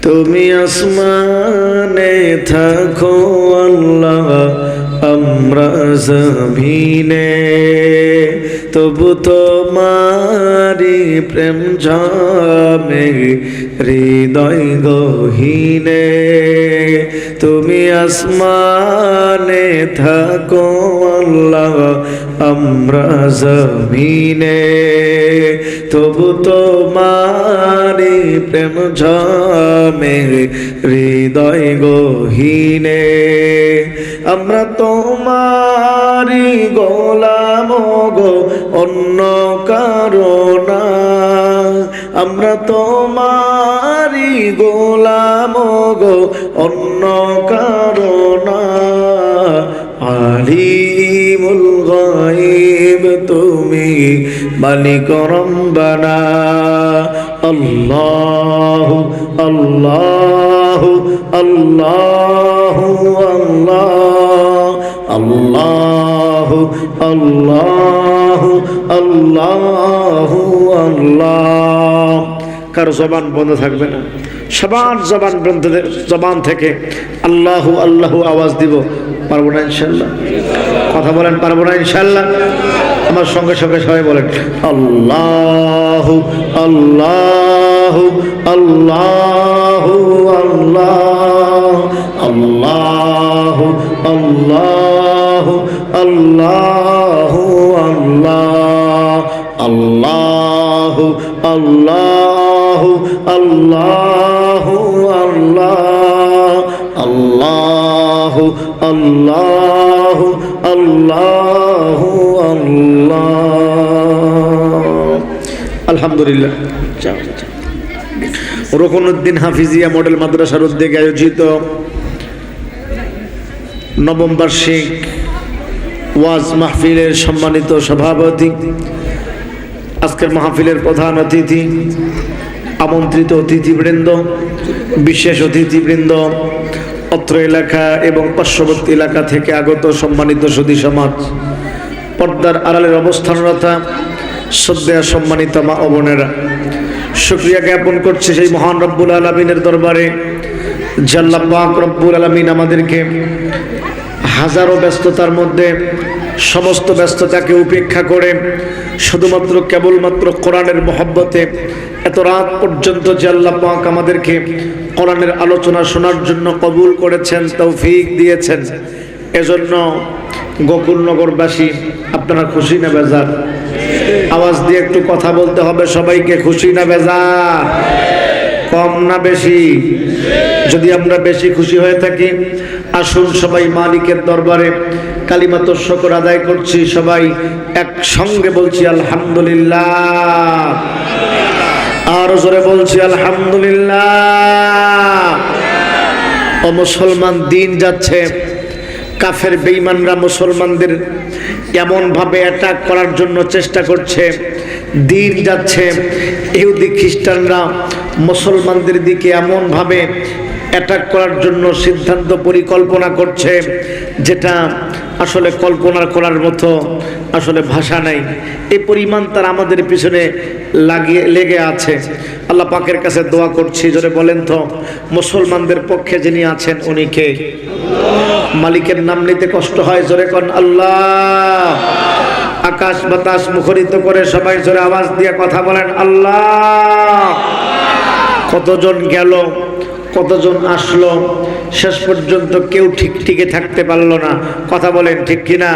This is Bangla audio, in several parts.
তুমি আসমানে থাকো আল্লাহ, আমরা জমিনে, তবু তোমারি প্রেম জমে হৃদয় গহীনে। তুমি আসমানে থাকো আল্লাহ, আমরা জমিনে, তবু তোমারি প্রেম জমে হৃদয় গহীনে। আমরা তোমারি গোলাম গো, অন্য কারো না। আমরা তোমারি গোলাম গো, অন্য কারো না। আলিমুল গায়ব তুমি, মালিক রব্বানা। আল্লাহু আল্লাহু আল্লাহু আল্লাহু আল্লাহু আল্লাহু আল্লাহ। কারো জবান বন্ধ থাকবে না, সবার জবান থেকে আল্লাহু আল্লাহু আওয়াজ দিব। পারবো না ইনশাল্লাহ? কথা বলেন, পারবো না ইনশাল্লাহ? আমার সঙ্গে সঙ্গে সবাই বলেন আল্লাহু আল্লাহু আল্লাহু আল্লাহ আল্লাহু আল্লাহু আল্লাহ আল্লাহু আল্লাহু আল্লাহু আল্লাহ আল্লাহু আল্লাহু আল্লাহ। আলহামদুলিল্লাহ। রুকনউদ্দিন হাফিজিয়া মডেল মাদ্রাসার উদ্যোগে আয়োজিত নবম বার্ষিক ওয়াজ মাহফিলের সম্মানিত সভাপতি, আজকের মাহফিলের প্রধান অতিথি, আমন্ত্রিত অতিথিবৃন্দ, বিশেষ অতিথিবৃন্দ, অত্র এলাকা এবং পার্শ্ববর্তী এলাকা থেকে আগত সম্মানিত সুধী সমাজ, পর্দার আড়ালের অবস্থানরতা শ্রদ্ধেয় সম্মানিত মা ও বোনেরা, শুকরিয়া জ্ঞাপন করছে সেই মহান রব্বুল আলামিনের দরবারে যে আল্লাহ পাক রব্বুল আলামিন আমাদেরকে হাজারো ব্যস্ততার মধ্যে সমস্ত ব্যস্ততাকে উপেক্ষা করে শুধুমাত্র কেবলমাত্র কোরআনের মহব্বতে এত রাত পর্যন্ত যে আল্লাহ পাক আমাদেরকে কোরআনের আলোচনা শোনার জন্য কবুল করেছেন, তৌফিক দিয়েছেন। এজন্য গোকুলনগরবাসী আপনারা খুশি না বেজার? আওয়াজ দিয়ে একটু কথা বলতে হবে সবাইকে, খুশি না বেজার? কম না বেশি? যদি আমরা বেশি খুশি হয়ে থাকি, আসুন সবাই মালিকের দরবারে কালিমাতুশ শুকর আদায় করছি, সবাই একসঙ্গে বলছি আলহামদুলিল্লাহ। আর জোরে বলছি আলহামদুলিল্লাহ। ও মুসলমান, দিন যাচ্ছে, কাফের বেঈমানরা মুসলমানদের এমন ভাবে অ্যাটাক করার জন্য চেষ্টা করছে। দিন যাচ্ছে, ইহুদি খ্রিস্টানরা মুসলমানদের দিকে এমন ভাবে অ্যাটাক করার জন্য সিদ্ধান্ত পরিকল্পনা করছে, যেটা আসলে কল্পনা করার মতো আসলে ভাষা নাই। এই পরিমাণ তারা আমাদের পিছনে লেগে আছে। আল্লাহ পাকের কাছে দোয়া করছি, জোরে বলেন তো, মুসলমানদের পক্ষে যিনি আছেন উনি কে? মালিকের নাম নিতে কষ্ট হয়, জোরে কোন আল্লাহ। আকাশ বাতাস মুখরিত করে সবাই জোরে আওয়াজ দিয়ে কথা বলেন আল্লাহ। কতজন গেল, কতজন আসলো, শেষ পর্যন্ত কেউ ঠিকঠিকে থাকতে পারলো না। কথা বলেন ঠিক কিনা?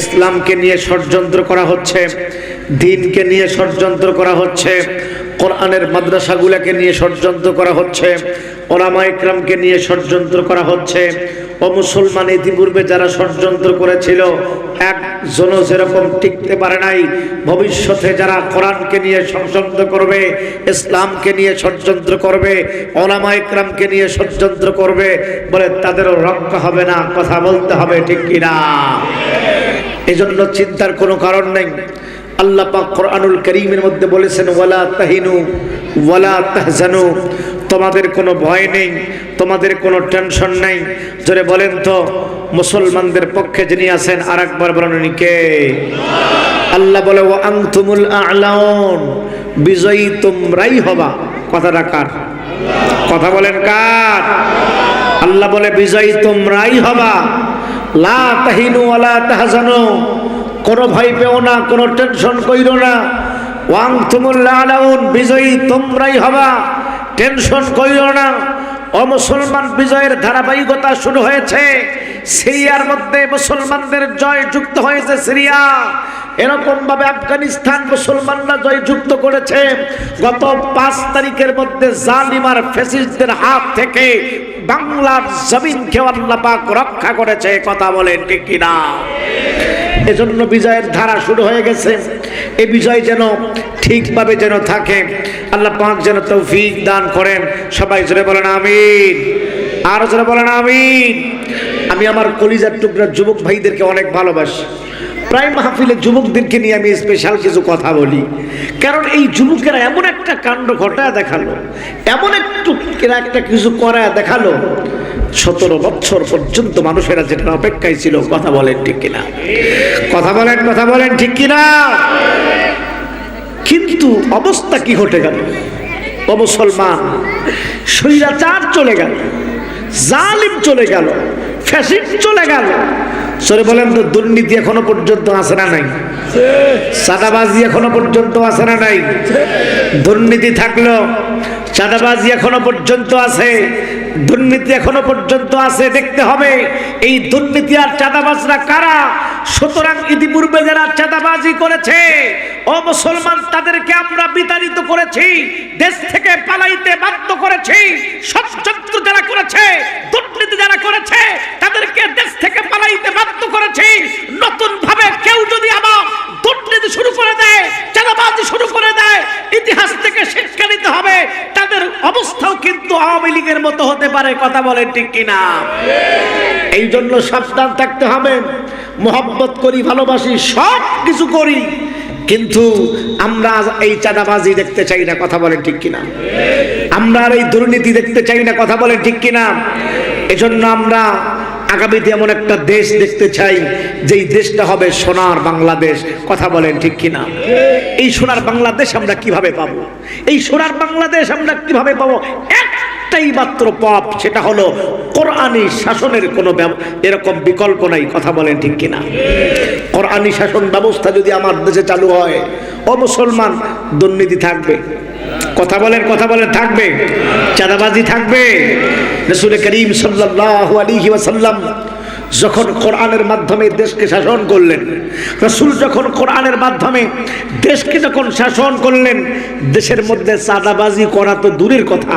ইসলামকে নিয়ে ষড়যন্ত্র করা হচ্ছে, দ্বীনকে নিয়ে ষড়যন্ত্র করা হচ্ছে, কোরআনের মাদ্রাসাগুলোকে নিয়ে ষড়যন্ত্র করা হচ্ছে, উলামা ইকরামকে নিয়ে ষড়যন্ত্র করা হচ্ছে। ও মুসলমান, ইতিপূর্বে যারা ষড়যন্ত্র করেছিল একজনও যেরকম টিকতে পারে নাই, ভবিষ্যতে যারা কোরআনকে নিয়ে ষড়যন্ত্র করবে, ইসলামকে নিয়ে ষড়যন্ত্র করবে, উলামা ইকরামকে নিয়ে ষড়যন্ত্র করবে, বলে তাদেরও রক্ষা হবে না। কথা বলতে হবে ঠিক কিনা? এজন্য চিন্তার কোনো কারণ নেই। আল্লাহ পাক কোরআনুল কারীমের মধ্যে বলেছেন, ওয়ালা তাহিনু ওয়ালা তাহজানু, তোমাদের কোনো ভয় নেই, তোমাদের কোনো টেনশন নেই। জোরে বলেন তো, মুসলমানদের পক্ষে যিনি আছেন আরেকবার বলেন উনি কে? আল্লাহ বলে ওয়া আনতুমুল আ'লাউন, বিজয়ী তোমরাই হবা। কথাটা কার? কথা বলেন কার? আল্লাহ বলে বিজয়ী তোমরাই হবা। লা তাহিনু ওয়ালা তাহজানু, কোনো ভয় পেও না, কোনো টেনশন কইরো না। ওয়া আনতুমুল আলাউন, বিজয়ী তোমরাই হবা, টেনশন কইরো না। ও মুসলমান, বিজয়ের ধারাবাহিকতা শুরু হয়েছে। সিরিয়ার মধ্যে মুসলমানদের জয় যুক্ত হয়েছে। সিরিয়া, এরকম ভাবে আফগানিস্তান মুসলমানরা জয় যুক্ত করেছে। গত 5 তারিখের মধ্যে জালিমার ফ্যাসিস্টদের হাত থেকে বাংলার জমিনকে আল্লাহ পাক রক্ষা করেছে। কথা বলেন ঠিক কিনা? এজন্য বিজয়ের ধারা শুরু হয়ে গেছে। এই বিজয় যেন ঠিকভাবে যেন থাকে, আল্লাহ পাক যেন তৌফিক দান করেন। সবাই জোরে বলেন আমিন, আর জোরে বলেন আমিন। আমি আমার কলিজার টুকরা যুবক ভাইদেরকে অনেক ভালোবাসি। প্রায় মাহফিলে যুবকদেরকে নিয়ে আমি স্পেশাল কিছু কথা বলি, কারণ এই যুবকেরা এমন একটা কাণ্ড ঘটায় দেখালো, এমন একটা কিছু করায় দেখালো, 17 বছর পর্যন্ত মানুষেরা যেটা অপেক্ষায় ছিল। কথা বলেন ঠিক কিনা? কথা বলেন ঠিক কিনা? কিন্তু অবস্থা কি ঘটে গেল? ও মুসলমান, স্বৈরাচার চলে গেল, জালিম চলে গেল, ফ্যাসিস্ট চলে গেল। সরে বলেন তো, দুর্নীতি এখনো পর্যন্ত আছে না নাই? চাঁদাবাজি এখনো পর্যন্ত আছে না নাই? দুর্নীতি থাকলো, চাঁদাবাজি এখনো পর্যন্ত আছে, দুর্নীতি এখনো পর্যন্ত আছে। দেখতে হবে এই দুর্নীতি আর চাঁদাবাজরা কারা। সুতরাং ইতিপূর্বে যারা চাঁদাবাজি করেছে, ও মুসলমান, তাদেরকে আমরা বিতাড়িত করেছি, দেশ থেকে পালাইতে বাধ্য করেছি। ষড়যন্ত্র যারা করেছে, দুর্নীতি যারা করেছে, তাদেরকে দেশ থেকে পালাইতে বাধ্য করেছি। নতুন ভাবে কেউ যদি আবার দুর্নীতি শুরু করে দেয়, চাঁদাবাজি শুরু করে দেয়, ইতিহাস থেকে শিক্ষা নিতে হবে। তাদের অবস্থাও কিন্তু আওয়ামী লীগের মতো হতে পারে। কথা বলেন ঠিক কিনা? এই জন্য সাবধান থাকতে হবে। মোহাব্বত করি, ভালোবাসি, সব কিছু করি, কিন্তু আমরা এই চাঁদাবাজি দেখতে চাই না। কথা বলেন ঠিক কিনা? আমরা এই দুর্নীতি দেখতে চাই না। কথা বলেন ঠিক কিনা? এজন্য আমরা আগামীতে এমন একটা দেশ দেখতে চাই, যেই দেশটা হবে সোনার বাংলাদেশ। কথা বলেন ঠিক কিনা? এই সোনার বাংলাদেশ আমরা কিভাবে পাবো? এই সোনার বাংলাদেশ আমরা কিভাবে পাবো? একটাই মাত্র পথ, সেটা হলো কোরআনী শাসনের কোনো এরকম বিকল্প নাই। কথা বলেন ঠিক কিনা? কোরআনী শাসন ব্যবস্থা যদি আমার দেশে চালু হয়, ও মুসলমান, দুর্নীতি থাকবে। কথা বলেন থাকবে, চাঁদাবাজি থাকবে। রাসূল করিম সাল্লাল্লাহু আলাইহি ওয়াসাল্লাম যখন কোরআনের মাধ্যমে দেশকে শাসন করলেন, রাসূল যখন কোরআনের মাধ্যমে দেশকে যখন শাসন করলেন, দেশের মধ্যে চাঁদাবাজি করা তো দূরের কথা,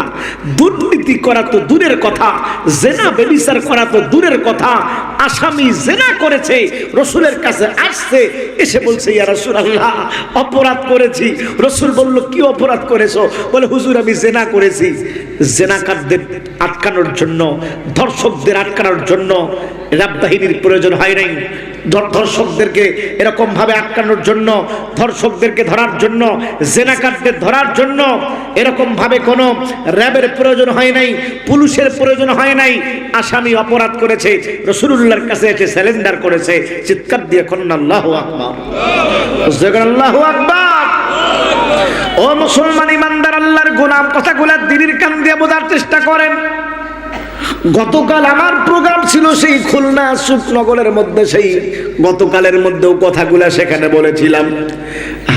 দুর্নীতি করা তো দূরের কথা, জেনা ব্যভিচার করা তো দূরের কথা। আসামি জেনা করেছে, রাসূলের কাছে আসছে, এসে বলছে, ইয়া রাসূলুল্লাহ, অপরাধ করেছি। রাসূল বলল, কি অপরাধ করেছো? বলে, হুজুর, আমি জেনা করেছি। জেনাকারদের আটকানোর জন্য, ধর্ষকদের আটকানোর জন্য র্যাব বাহিনীর প্রয়োজন হয় নাই। ধর্ষকদেরকে এরকম ভাবে আটকানোর জন্য, ধর্ষকদেরকে ধরার জন্য, জেনাকারদের ধরার জন্য এরকম ভাবে কোনো র্যাবের প্রয়োজন হয় নাই, পুলিশের প্রয়োজন হয় নাই। আসামি অপরাধ করেছে, রাসূলুল্লাহর কাছে এসে সারেন্ডার করেছে। চিৎকার দিয়ে কোন আল্লাহু আকবার, আল্লাহু আকবার। ও মুসলমান ইমানদার, আল্লাহর গোলাম, কথাগুলো দিনের কান দিয়ে বোঝার চেষ্টা করেন। গতকাল আমার প্রোগ্রাম ছিল সেই খুলনা সুখনগরের মধ্যে, সেই গতকালের মধ্যেও কথাগুলা সেখানে বলেছিলাম।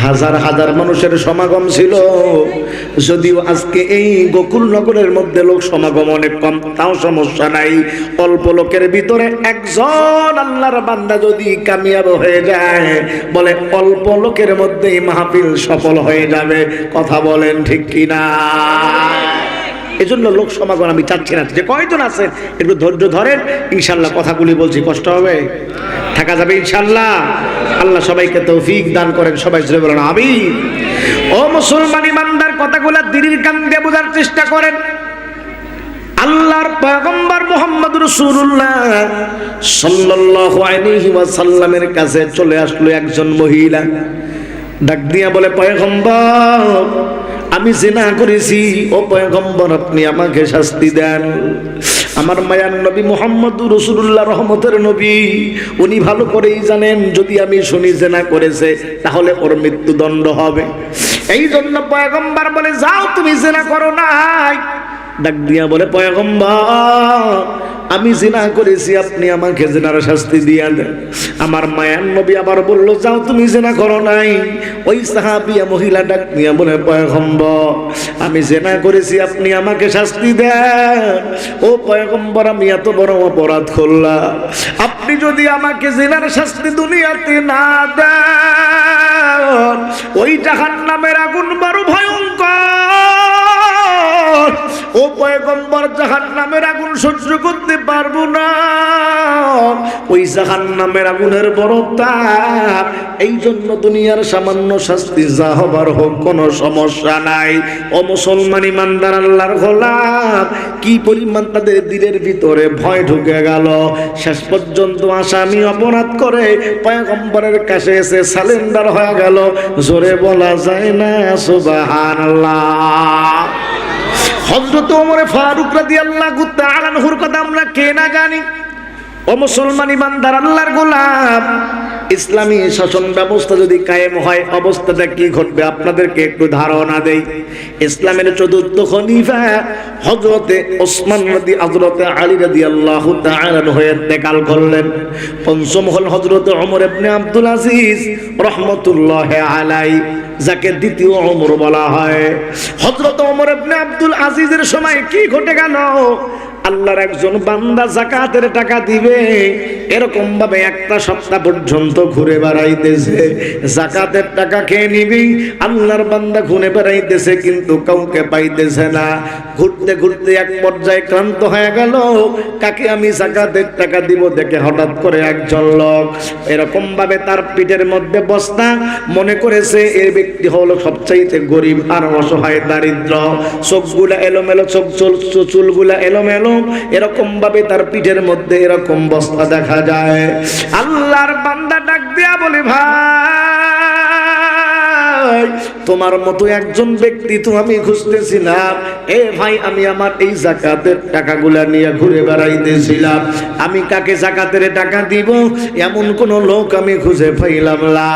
হাজার হাজার মানুষের সমাগম ছিল। যদিও আজকে এই গোকুলনগরের মধ্যে লোক সমাগম অনেক কম, তাও সমস্যা নাই। অল্প লোকের ভিতরে একজন আল্লাহর বান্দা যদি কামিয়াব হয়ে যায়, বলে অল্প লোকের মধ্যেই মাহফিল সফল হয়ে যাবে। কথা বলেন ঠিক কিনা? এজন্য লোক সমাগম আমি চাচ্ছি না। যে কয়জন আছেন একটু ধৈর্য ধরেন, ইনশাল্লাহ কথাগুলি বলছি, কষ্ট হবে, থাকা যাবে ইনশাল্লাহ। আল্লাহ সবাইকে তৌফিক দান করেন। সবাই জোরে বলেন আমিন। ও মুসলমান ইমানদার, কথাগুলো দিনের কান দিয়ে বোঝার চেষ্টা করেন। আল্লাহর পয়গম্বর মুহাম্মদ রাসূলুল্লাহ সাল্লাল্লাহু আলাইহি ওয়াসাল্লামের কাছে চলে আসলো একজন মহিলা, ডাক দিয়া বলে, পয়গম্বর, আমি জিনা করেছি, ও পয়গম্বর, আপনি আমাকে শাস্তি দেন। আমার মায়ার নবী মুহাম্মদুর রাসূলুল্লাহ, রহমতের নবী, উনি ভালো করেই জানেন, যদি আমি শুনি জিনা করেছে তাহলে ওর মৃত্যুদণ্ড হবে। এই জন্য পয়গম্বর বলে, যাও, তুমি জিনা করো নাই, ডাক দিয়া বলে পয়গম্বর আমি জিনা করেছি, আপনি আমাকে জিনার শাস্তি দিয়া দেন। আমার মায়ার নবী আবার বলল যাও তুমি জিনা করো নাই। ওই সাহাবিয়া মহিলা ডাক দিয়া বলে পয়গম্বর আমি জিনা করেছি, আপনি আমাকে শাস্তি দেন। ও পয়গম্বর আমি এত বড় অপরাধ করলাম, আপনি যদি আমাকে জিনার শাস্তি দুনিয়াতে না দেন ওই জাহান্নামের আগুন বড় ভয়ঙ্কর। ও পয়গম্বর জাহান্নামের আগুন সহ্য করতে পারবো না, ওই জাহান্নামের আগুনের বড় তাপ। এই জন্য দুনিয়ার সামান্য শাস্তি যা হবার হোক কোনো সমস্যা নাই। ও মুসলমান ইমানদার আল্লাহর গোলাম, কি পরিমাণ তাদের দিলের ভিতরে ভয় ঢুকে গেল। শেষ পর্যন্ত আসামি অপরাধ করে পয়গম্বরের কাছে এসে সালেন্ডার হয়ে গেল। জোরে বলা যায় না সুবহানাল্লাহ। হযরত ওমর ফারুক রাদিয়াল্লাহু তাআলা আনহুর কথা আমরা কে না জানি। ও মুসলমান ইমানদার আল্লাহর গোলাম, ইসলামী শাসন ব্যবস্থা যদি কায়েম হয় অবস্থাটা কি ঘটবে আপনাদেরকে একটু ধারণা দেই। ইসলামের চতুর্থ খলিফা হযরতে ওসমান হযরতে আলী রাদিয়াল্লাহু তাআলা আনহু ইন্তেকাল করলেন। পঞ্চম হল হযরতে ওমর ইবনে আব্দুল আজিজ রাহমাতুল্লাহি আলাইহি, যাকে দ্বিতীয় ওমর বলা হয়। হযরত ওমর ইবনে আব্দুল আজিজের সময় কি ঘটে গেল? আল্লাহর একজন বান্দা যাকাতের টাকা দিবে, এরকম ভাবে একটা সপ্তাহ পর্যন্ত ঘুরে বেড়াইতেছে, যাকাতের টাকা খেয়ে নিবি। আল্লাহর বান্দা ঘুরে বেড়াইতেছে কিন্তু কাউকে পাইতেছে না। ঘুরতে ঘুরতে এক পর্যায়ে ক্লান্ত হয়ে গেল, কাকে আমি যাকাতের টাকা দিব দেখে হঠাৎ করে একজন লোক এরকম ভাবে তার পিঠের মধ্যে বস্তা, মনে করেছে এই ব্যক্তি হলো সবচাইতে গরিব আর অসহায় দারিদ্র। চোখগুলা এলোমেলো, চুলগুলা এলোমেলো, এরকম ভাবে তার পিঠের মধ্যে এরকম বস্তা দেখা যায়। আল্লাহর বান্দা ডাক দিয়া বলে ভাই তোমার মতো একজন ব্যক্তি তো আমি খুঁজতেছিলাম। এ ভাই আমি আমার এই যাকাতের টাকাগুলা নিয়ে ঘুরে বেড়াইতেছিলাম, আমি কাকে যাকাতের টাকা দিব এমন কোন লোক আমি খুঁজে পাইলাম না।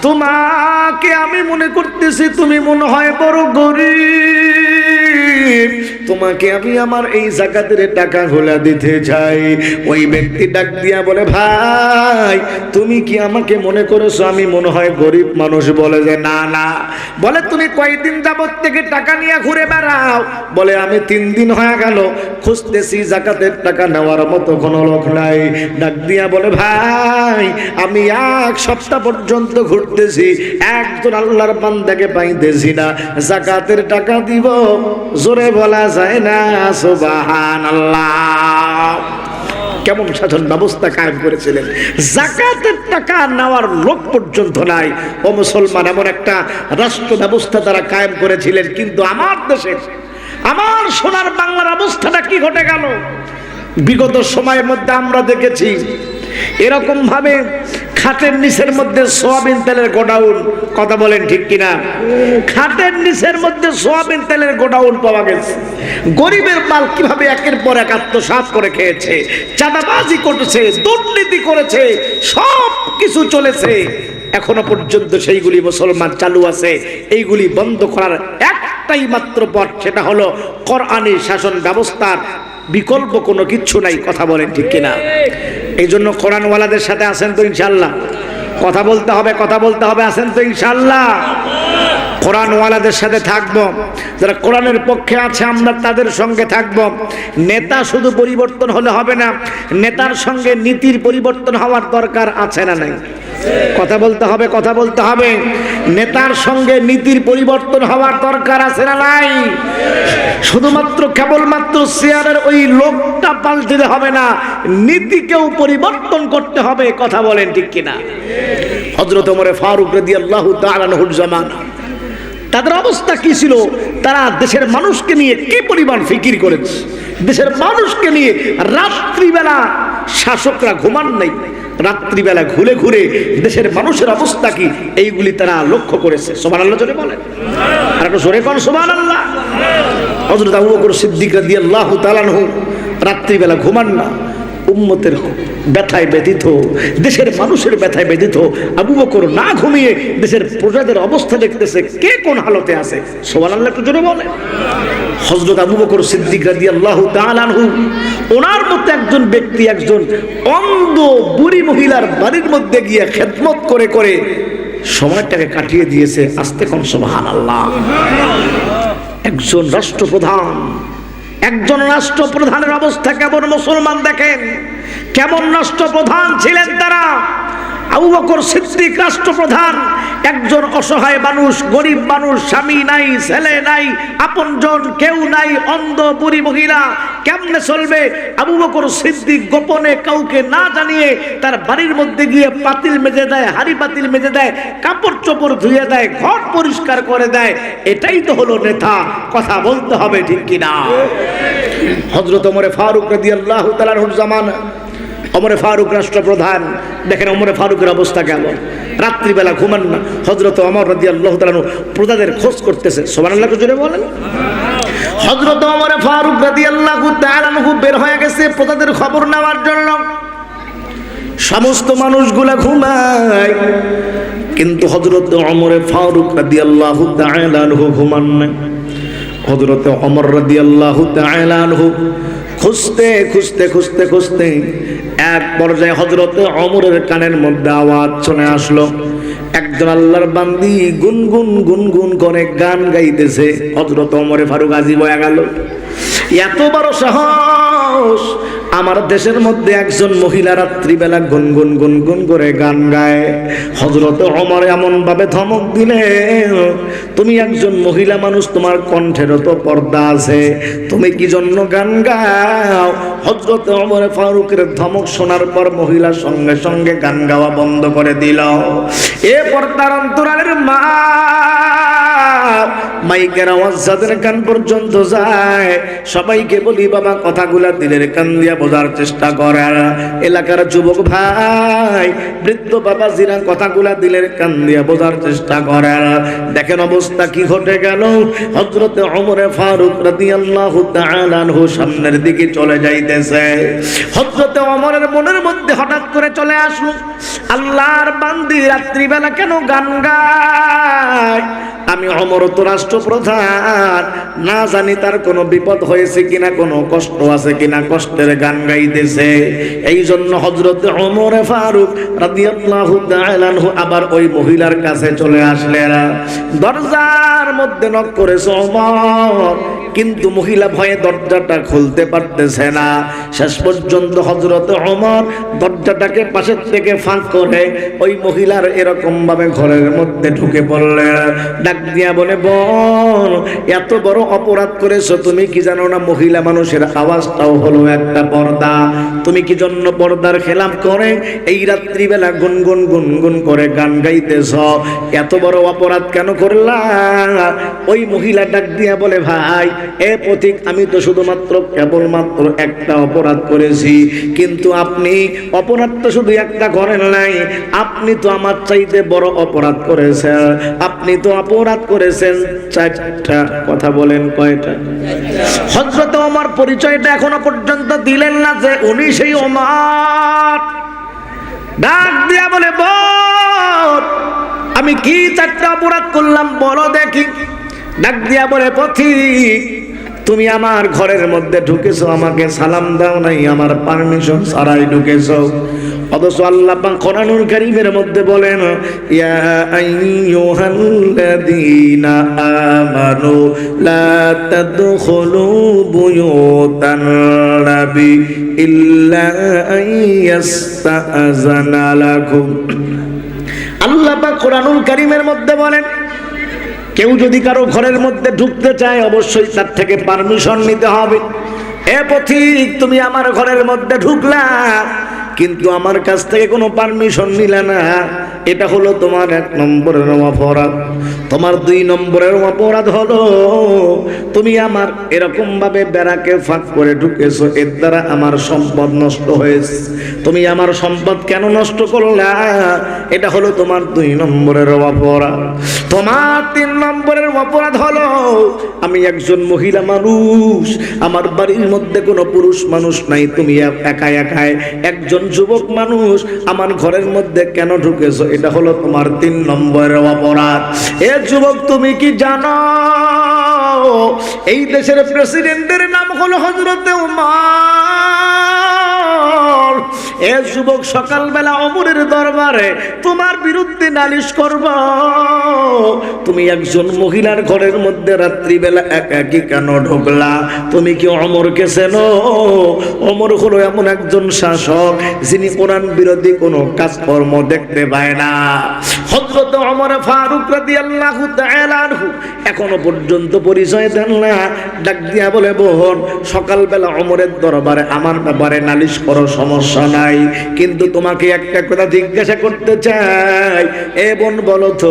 তোমাকে আমি মনে করতেছি তুমি মনে হয় বড় গরিব, তোমাকে আমি আমার এই যাকাতের টাকাগুলা দিতে চাই। ওই ব্যক্তি ডাক দিয়া বলে ভাই তুমি কি আমাকে মনে করেছো আমি মনে হয় গরিব মানুষ? বলে যে না না। বলে তুমি কয়দিন যাবত থেকে টাকা নিয়ে ঘুরে বেড়াও? বলে আমি 3 দিন হয়ে গেল খুঁজতেছি, যাকাতের টাকা নেওয়ার মতো কোনো লোক নাই। ডাক দিয়া বলে ভাই আমি 1 সপ্তাহ পর্যন্ত ঘুরতেছি, একজন আল্লাহর বান্দাকে পাইতেছি না, যাকাতের টাকা দিব। জোরে বলা যায় না সুবহানাল্লাহ। কেমন শাসন ব্যবস্থা কায়েম করেছিলেন, যাকাতের টাকা নেওয়ার লোক পর্যন্ত নাই। ও মুসলমান, এমন একটা রাষ্ট্র ব্যবস্থা তারা কায়েম করেছিলেন। কিন্তু আমার দেশের, আমার সোনার বাংলার অবস্থাটা কি ঘটে গেল? বিগত সময়ের মধ্যে আমরা দেখেছি এরকম ভাবে খাটের নিচের মধ্যে সোয়াবিন তেলের গোডাউন, কথা বলেন ঠিক কিনা? খাটের নিচের মধ্যে সোয়াবিন তেলের গোডাউন পাওয়া গেছে। গরিবের মাল কিভাবে একের পর এক আত্মসাৎ করে খেয়েছে, চাঁদাবাজি করেছে, দুর্নীতি করেছে, সব কিছু চলেছে। এখনো পর্যন্ত সেইগুলি মুসলমান চালু আছে। এইগুলি বন্ধ করার একটাই মাত্র পথ, সেটা হলো কোরআনী শাসন ব্যবস্থার বিকল্প কোনো কিচ্ছু নাই। কথা বলেন ঠিক কিনা? এই জন্য কোরআনওয়ালাদের সাথে আছেন তো ইনশাআল্লাহ? কথা বলতে হবে, কথা বলতে হবে। আছেন তো ইনশাআল্লাহ? কোরআনওয়ালাদের সাথে থাকবো, যারা কোরআনের পক্ষে আছে আমরা তাদের সঙ্গে থাকবো। নেতা শুধু পরিবর্তন হলে হবে না, নেতার সঙ্গে নীতির পরিবর্তন হওয়ার দরকার আছে না নাই? কথা বলতে হবে, কথা বলতে হবে। নেতার সঙ্গে নীতির পরিবর্তন হওয়ার দরকার আছে না নাই? শুধুমাত্র কেবলমাত্র চেয়ারের ওই লোকটা পাল্টাতে হবে না, নীতিকেও পরিবর্তন করতে হবে। কথা বলেন ঠিক কিনা? হযরত ওমর ফারুক রাদিয়াল্লাহু তাআলা আনহুর জামানা, তাদের অবস্থা কি ছিল? তারা দেশের মানুষকে নিয়ে কি পরিমাণ ফিকির করেছে, দেশের মানুষকে নিয়ে। রাত্রিবেলা শাসকরা ঘুমান নাই, রাত্রিবেলা ঘুরে ঘুরে দেশের মানুষের অবস্থা কি এইগুলি তারা লক্ষ্য করেছে। সুবহানাল্লাহ জোরে বলেন, আর একটু জোরে কোন সুবহানাল্লাহ। হযরত আবু বকর সিদ্দিক রাদিয়াল্লাহু তাআলা আনহু রাত্রিবেলা ঘুমান না, উম্মতের ব্যথায় ব্যথিত, দেশের মানুষের ব্যথায় ব্যথিত। আবু বকর না ঘুমিয়ে দেশের প্রজাদের অবস্থা দেখতেছে, কে কোন হালতে আছে। সুবহানাল্লাহ, একটু জোরে বলে। হযরত আবু বকর সিদ্দিক রাদিয়াল্লাহু তাআলা আনহু, ওনার মতো একজন ব্যক্তি একজন অন্ধ বুড়ি মহিলার বাড়ির মধ্যে গিয়ে খেদমত করে করে সময়টাকে কাটিয়ে দিয়েছে। আস্তে কোন সুবহানাল্লাহ। একজন রাষ্ট্রপ্রধানের অবস্থা কেমন মুসলমান দেখেন, কেমন রাষ্ট্রপ্রধান ছিলেন তারা। আবু বকর সিদ্দিক রাষ্ট্রপ্রধান, একজন অসহায় মানুষ, গরিব মানুষ, স্বামী নাই, ছেলে নাই, আপনজন কেউ নাই, অন্ধ বুড়ি মহিলা, কেমনে চলবে? আবু বকর সিদ্দিক গোপনে কাউকে না জানিয়ে তার বাড়ির মধ্যে গিয়ে পাতিল মেজে দেয়, হাড়ি পাতিল মেজে দেয়, কাপড় চোপড় ধুয়ে দেয়, ঘর পরিষ্কার করে দেয়। এটাই তো হলো নেতা। কথা বলতে হবে, ঠিক কিনা? হযরত ওমর ফারুক রাদিয়াল্লাহু তাআলা আনহুর জামানা, ওমরে ফারুক রাষ্ট্রপ্রধান। দেখেন ওমরে ফারুকের অবস্থা কেমন, রাত্রিবেলা ঘুমান না। হযরত ওমর রাদিয়াল্লাহু তাআলা প্রজাদের খোঁজ করতেছে। সুবহানাল্লাহ, জোরে বলেন। হযরত ওমরে ফারুক রাদিয়াল্লাহু তাআলা বের হয়ে গেছে প্রজাদের খবর নেওয়ার জন্য। সমস্ত মানুষগুলা ঘুমায়, কিন্তু হযরত ওমরে ফারুক রাদিয়াল্লাহু তাআলা ঘুমান না। হযরত ওমর রাদিয়াল্লাহু তাআলা খুঁজতে খুঁজতে খুঁজতে খুঁজতে এক পর্যায়ে হযরত ওমরের কানের মধ্যে আওয়াজ শুনে আসলো, একজন আল্লাহর বান্দি গুনগুন গুনগুন করে গান গাইতেছে। হযরত ওমরে ফারুক আজিব হয়ে গেল, এত বড় সাহস! আমার দেশের মধ্যে একজন মহিলা রাত্রিবেলা গুনগুন গুনগুন করে গান গায়। হযরত ওমর এমন ভাবে ধমক দিলেন, তুমি একজন মহিলা মানুষ, তোমার কণ্ঠেরও তো পর্দা আছে, তুমি কি জন্য গান গাও? হযরত ওমর ফারুকের ধমক শোনার পর মহিলা সঙ্গে সঙ্গে গান গাওয়া বন্ধ করে দিল। এ পর্দার অন্তরালের মা, মাইকের আওয়াজ যাদের কান পর্যন্ত যায়, সবাইকে বলি বাবা কথাগুলা দিলের কান দিয়া বোঝার চেষ্টা করার। এলাকার যুবক ভাই, বৃদ্ধ বাবাজিরা কথাগুলা দিলের কান দিয়া বোঝার চেষ্টা করার। দেখেন অবস্থা কি ঘটে গেল। হযরত ওমর ফারুক রাদিয়াল্লাহু তাআলা আনহু সামনের দিকে চলে যাইতেছে। হযরত ওমরের মনের মধ্যে হঠাৎ করে চলে আসলো, আল্লাহর বান্দি রাত্রিবেলা কেন গান গায়? আমি ওমর তো রাষ্ট্রপ্রধান, না জানি তার কোনো বিপদ হয়েছে কিনা, কোনো কষ্ট আছে কিনা, কষ্টের গান গাইতেছে। এই জন্য হযরত ওমর ফারুক রাদিয়াল্লাহু তাআলা আনহু আবার ওই মহিলার কাছে চলে আসলেন। দরজার মধ্যে নক করেছে ওমর, কিন্তু মহিলা ভয়ে দরজাটা খুলতে পারতেছে না। শেষ পর্যন্ত হযরত ওমর দরজাটাকে পাশের থেকে ফাঁক করে ওই মহিলার এরকম ভাবে ঘরের মধ্যে ঢুকে পড়লেন। ডাক দিয়া বলে, বোন, এত বড় অপরাধ করেছো, তুমি কি জানো না মহিলা মানুষের আওয়াজটাও হলো একটা পর্দা? তুমি কি জন্য পর্দার খেলাপ করে এই রাত্রিবেলা গুনগুন গুনগুন করে গান গাইতেছ? এত বড় অপরাধ কেন করলা? ওই মহিলা ডাক দিয়া বলে, ভাই এ পথিক, আমি তো শুধুমাত্র কেবলমাত্র একটা অপরাধ করেছি, কিন্তু আপনি অপরাধ তো শুধু একটা করেন নাই, আপনি তো আমার চাইতে বড় অপরাধ করেছেন। আপনি তো অপরাধ করেছেন চারটা। কথা বলেন, কয়টা? হযরত ওমর পরিচয়টা এখনো পর্যন্ত দিলেন না যে উনি সেই ওমর। ডাক দিয়া বলে, বোন, আমি কি চারটা অপরাধ করলাম বলো দেখি। ডাক দিয়া বলে, পথিক, তুমি আমার ঘরের মধ্যে ঢুকেছো, আমাকে সালাম দাও নাই, আমার পারমিশন ছাড়াই ঢুকেছো। অথচ আল্লাহ পাক কোরআনুল কারীমের মধ্যে বলেন, ইয়া আইয়ুহাল্লাযীনা আমানু লা তাদখুলু বুয়ুতান নাবী ইল্লা আইয়াস্তাআযানা লাকুম। আল্লাহ পাক কোরআনুল কারীমের মধ্যে বলেন, কেউ যদি কারো ঘরের মধ্যে ঢুকতে চায় অবশ্যই তার থেকে পারমিশন নিতে হবে। এ পথিক, তুমি আমার ঘরের মধ্যে ঢুকলা, কিন্তু আমার কাছ থেকে কোনো পারমিশন নিলে না। এটা হলো তোমার 1 নম্বরের অপরাধ। তোমার 2 নম্বরের অপরাধ হলো তুমি আমার এরকম ভাবে বেড়াকে ফাঁক করে ঢুকেছো, এর দ্বারা আমার সম্পদ নষ্ট হয়েছে। তুমি আমার সম্পদ কেন নষ্ট করলা? এটা হলো তোমার 2 নম্বরের অপরাধ। তোমার 3 নম্বরের অপরাধ হলো আমি একজন মহিলা মানুষ, আমার বাড়ির মধ্যে কোনো পুরুষ মানুষ নাই, তুমি একা একাই একজন যুবক মানুষ আমার ঘরের মধ্যে কেন ঢুকেছো? এটা হলো তোমার 3 নম্বরের অপরাধ। এ যুবক, তুমি কি জানো এই দেশের প্রেসিডেন্টের নাম হলো হযরতে ওমর? এ যুবক, সকালবেলা ওমরের দরবারে তোমার বিরুদ্ধে নালিশ করব। তুমি একজন মহিলার ঘরের মধ্যে রাত্রিবেলা একাকী কেন ঢুকলা? তুমি কি ওমরকে চেনো? ওমর হলো এমন একজন শাসক যিনি কোরআন বিরোধী কোনো কাজকর্ম দেখতে পায় না। হযরত ওমর ফারুক রাদিয়াল্লাহু তাআলা আনহু এখনো পর্যন্ত পরিচয় দেন না। ডাক দিয়া বলে, বোন, সকালবেলা ওমরের দরবারে আমার ব্যাপারে নালিশ করো, সমস্যা নাই, কিন্তু তোমাকে একটা কথা জিজ্ঞাসা করতে চাই। এ বোন, বলো তো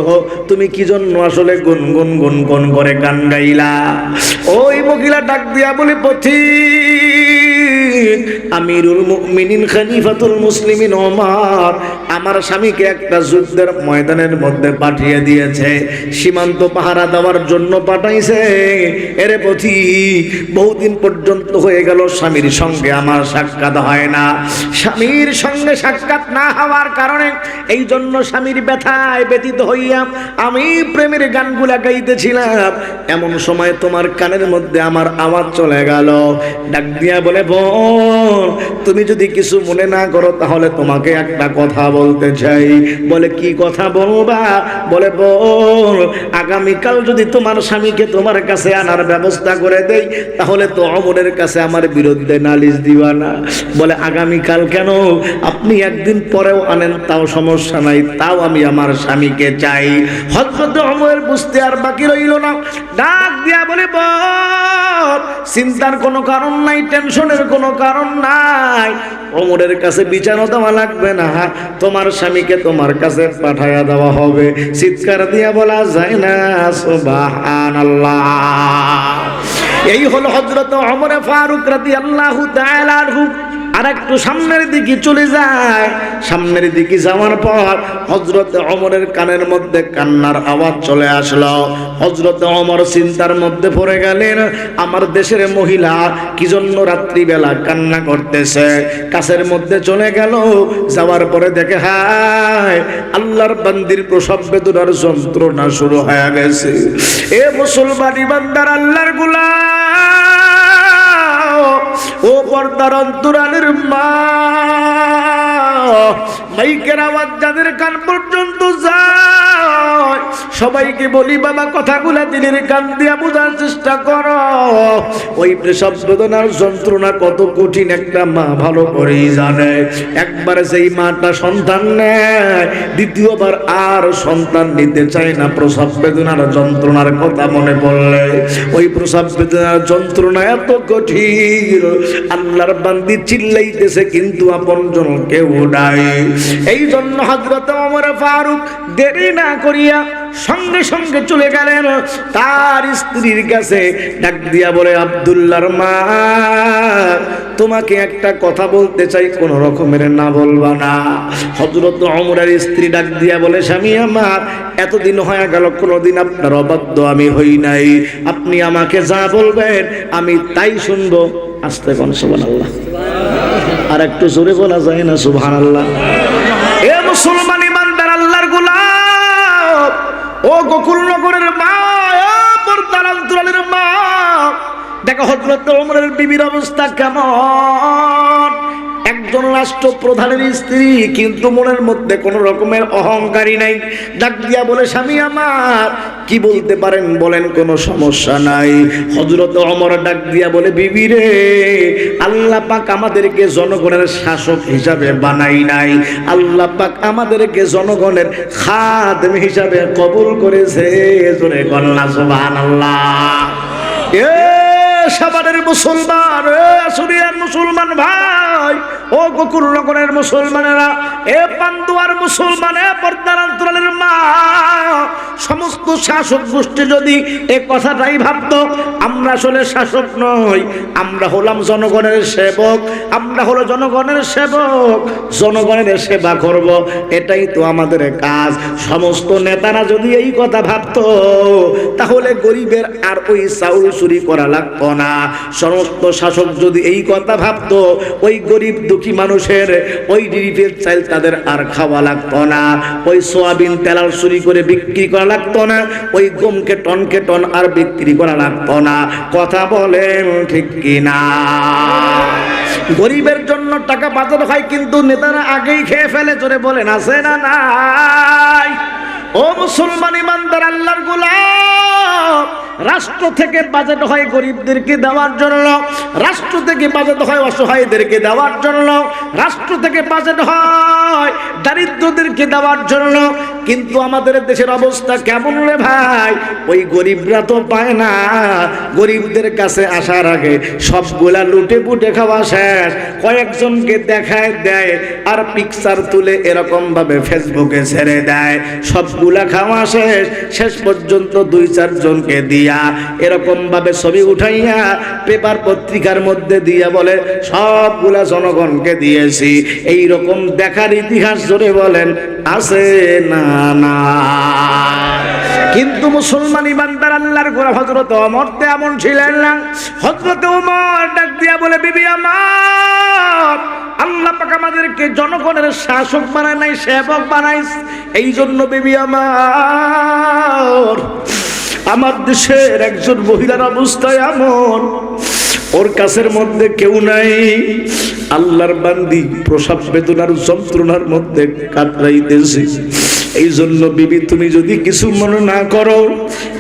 তুমি কি জন্য আসলে গুনগুন গুনগুন করে গান গাইলা? ওই মহিলা ডাক দিয়া বলে, পথিক, আমিরুল মুমিনিন খলিফাতুল মুসলিমিন ওমর আমার স্বামীকে একটা যুদ্ধের ময়দানের মধ্যে পাঠিয়ে দিয়েছে, সীমান্ত পাহারা দেওয়ার জন্য পাঠাইছে। এরে পথিক, বহুদিন পর্যন্ত হয়ে গেল স্বামীর সঙ্গে আমার সাক্ষাৎ হয় না। স্বামীর সঙ্গে সাক্ষাৎ না হওয়ার কারণে এই জন্য স্বামীর ব্যথায় ব্যতীত হইয়া আমি প্রেমের গানগুলা গাইতেছিলাম। এমন সময় তোমার কানের মধ্যে আমার আওয়াজ চলে গেল। ডাক দিয়া বলে, বোন, তুমি যদি কিছু মনে না করো তাহলে তোমাকে একটা কথা বলতে চাই। বলে, কি কথা বলবা? বলে, বোন, আগামীকাল যদি তোমার স্বামীকে তোমার কাছে আনার ব্যবস্থা করে দেই তাহলে তো ওমরের কাছে আমার বিরুদ্ধে নালিশ দিবা না। বলে, আগামীকাল কেন? আপনি একদিন পরেও আনেন তাও সমস্যা নাই, তাও আমি আমার স্বামীকে চাই। হযরত ওমর বুঝতে আর বাকি রইল না, ডাক দিয়া বলে, বোন, চিন্তার কোনো কারণ নাই, টেনশনের কোনো কারণ নাই, ওমরের কাছে বিচার দেওয়া লাগবে না, তোমার স্বামীকে তোমার কাছে পাঠাইয়া দেওয়া হবে। চিৎকার দিয়া বলা যায় না সুবহানাল্লাহ। এই হলো হযরত ওমর ফারুক রাদিয়াল্লাহু তাআলা আনহু। আর একটু সামনের দিকে চলে যায়। সামনের দিকে যাওয়ার পর হযরত ওমরের কানের মধ্যে কান্নার আওয়াজ চলে আসলো। হযরত ওমর চিন্তার মধ্যে পড়ে গেলেন, আমার দেশের মহিলা কি জন্য রাত্রিবেলা কান্না করতেছে। কাছের মধ্যে চলে গেল, যাওয়ার পরে দেখে, হায়, আল্লাহর বান্দির প্রসব বেদনার যন্ত্রণা শুরু হয়ে গেছে। এ মুসলমানি বান্দার, আল্লাহর গোলাম, ও পর্দার অন্তরালের মা, মাইকের আওয়াজ যাদের কান পর্যন্ত যায় সবাইকে বলি, বাবা, কথাগুলা দিনের কান দিয়া বোঝার চেষ্টা করো। ওই প্রসব বেদনার যন্ত্রণা কত কঠিন একটা মা ভালো করেই জানে। একবার সেই মাটা সন্তান নেয়, দ্বিতীয়বার আর সন্তান নিতে চায় না প্রসব বেদনার যন্ত্রণার কথা মনে পড়লে। ওই প্রসব বেদনার যন্ত্রণা এত কঠিন, আল্লাহর বান্দি চিল্লাইতেছে কিন্তু আপনজন কেউ নাই। এই জন্য হযরত ওমর ফারুক দেরি না করিয়া সঙ্গে সঙ্গে চলে গেলেন তার স্ত্রীর কাছে। ডাক দিয়া বলে, আব্দুল্লাহর মা, তোমাকে একটা কথা বলতে চাই, কোন রকমের না বলবা না। হযরত ওমরের স্ত্রী ডাক দিয়া বলে, স্বামী আমার, এতদিন হয়ে গেল কোনোদিন আপনার অবাধ্য আমি হই নাই, আপনি আমাকে যা বলবেন আমি তাই শুনবো। আস্তে কোন সুবহানাল্লাহ, আর একটু জোরে বলা যায় না সুবহানাল্লাহ? এ মুসলমানি বান্দার, আল্লাহর গোলাম, ও গোকুলনগরের মা, ও পর্দার অন্তরালের মা, দেখো হযরত ওমরের বিবির অবস্থা কেমন। একজন রাষ্ট্রপ্রধানের স্ত্রী, কিন্তু মনের মধ্যে কোন রকমের অহংকারী নাই। ডাক দিয়া বলে, স্বামী আমার, কি বলতে পারেন বলেন, কোনো সমস্যা নাই। হযরত ওমর ডাক দিয়া বলে, বিবি রে, আল্লাহ পাক আমাদেরকে জনগণের শাসক হিসাবে বানাই নাই, আল্লাহ পাক আমাদেরকে জনগণের খাদেম হিসাবে কবুল করেছে। জোরে কন্যা সুবহানাল্লাহ। সাভারের মুসলমান, আসুরিয়ার মুসলমান ভাই, ও গোকুলনগরের মুসলমানেরা, এ পান্ডুয়ার মুসলমান, এ পর্দার অন্তরালের মা, সমস্ত শাসক গোষ্ঠী যদি এ কথাটাই ভাবতো আমরা আসলে শাসক নই, আমরা হলাম জনগণের সেবক, আমরা হলো জনগণের সেবক, জনগণের সেবা করব, এটাই তো আমাদের কাজ। সমস্ত নেতারা যদি এই কথা ভাবতো তাহলে গরিবের আর ওই চাউল চুরি করা লাগতো না। সমস্ত শাসক যদি এই কথা ভাবতো ওই গরিব দুঃখী মানুষের ওই রিলিফের চাল তাদের আর খাওয়া লাগতো না, ওই সোয়াবিন তেলাল চুরি করে বিক্রি করা লাগতো না, ওই গমকে টন আর বিক্রি করা লাগতো না। কথা বলেন ঠিক কিনা? গরিবের জন্য টাকা বাঁচানো হয় কিন্তু নেতারা আগেই খেয়ে ফেলে। জোরে বলেন আছে না নাই? ও মুসলমান ইমানদার আল্লাহর গোলাম, রাষ্ট্র থেকে বাজেট হয় গরিবদেরকে দেওয়ার জন্য, রাষ্ট্র থেকে বাজেট হয় অসহায়দেরকে দেওয়ার জন্য, রাষ্ট্র থেকে বাজেট হয় দারিদ্রদেরকে দেওয়ার জন্য। কিন্তু আমাদের দেশের অবস্থা কেমন রে ভাই? ওই গরিবরা তো পায় না, গরিবদের কাছে আসার আগে সবগুলা লুটে পুটে খাওয়া শেষ, কয়েকজনকে দেখায় দেয় আর পিকচার তুলে এরকম ভাবে ফেসবুকে ছেড়ে দেয়। সবগুলা খাওয়া শেষ পর্যন্ত 2-4 জনকে দিয়া এরকম ভাবে ছবি উঠাইয়া পেপার পত্রিকার মধ্যে দিয়া বলে সবগুলা জনগণকে দিয়েছি। এই রকম দেখার ইতিহাস জোরে বলেন আছে না না? কিন্তু মুসলমান ইমানদার আল্লাহর গোলাম হযরত ওমর তেমন ছিলেন না। হযরত ওমর ডাক দিয়া বলে, বিবি আমার, আল্লাহ পাক আমাদেরকে জনগণের শাসক বানায় নাই, সেবক বানাইস। এই জন্য বিবি আমার দেশের একজন মহিলার অবস্থা এমন, ওর কাছের মধ্যে কেউ নাই, আল্লাহর বান্দি প্রসব বেদনার যন্ত্রণার মধ্যে কাতরাইতেছে। এই জন্য বিবি তুমি যদি কিছু মনে না করো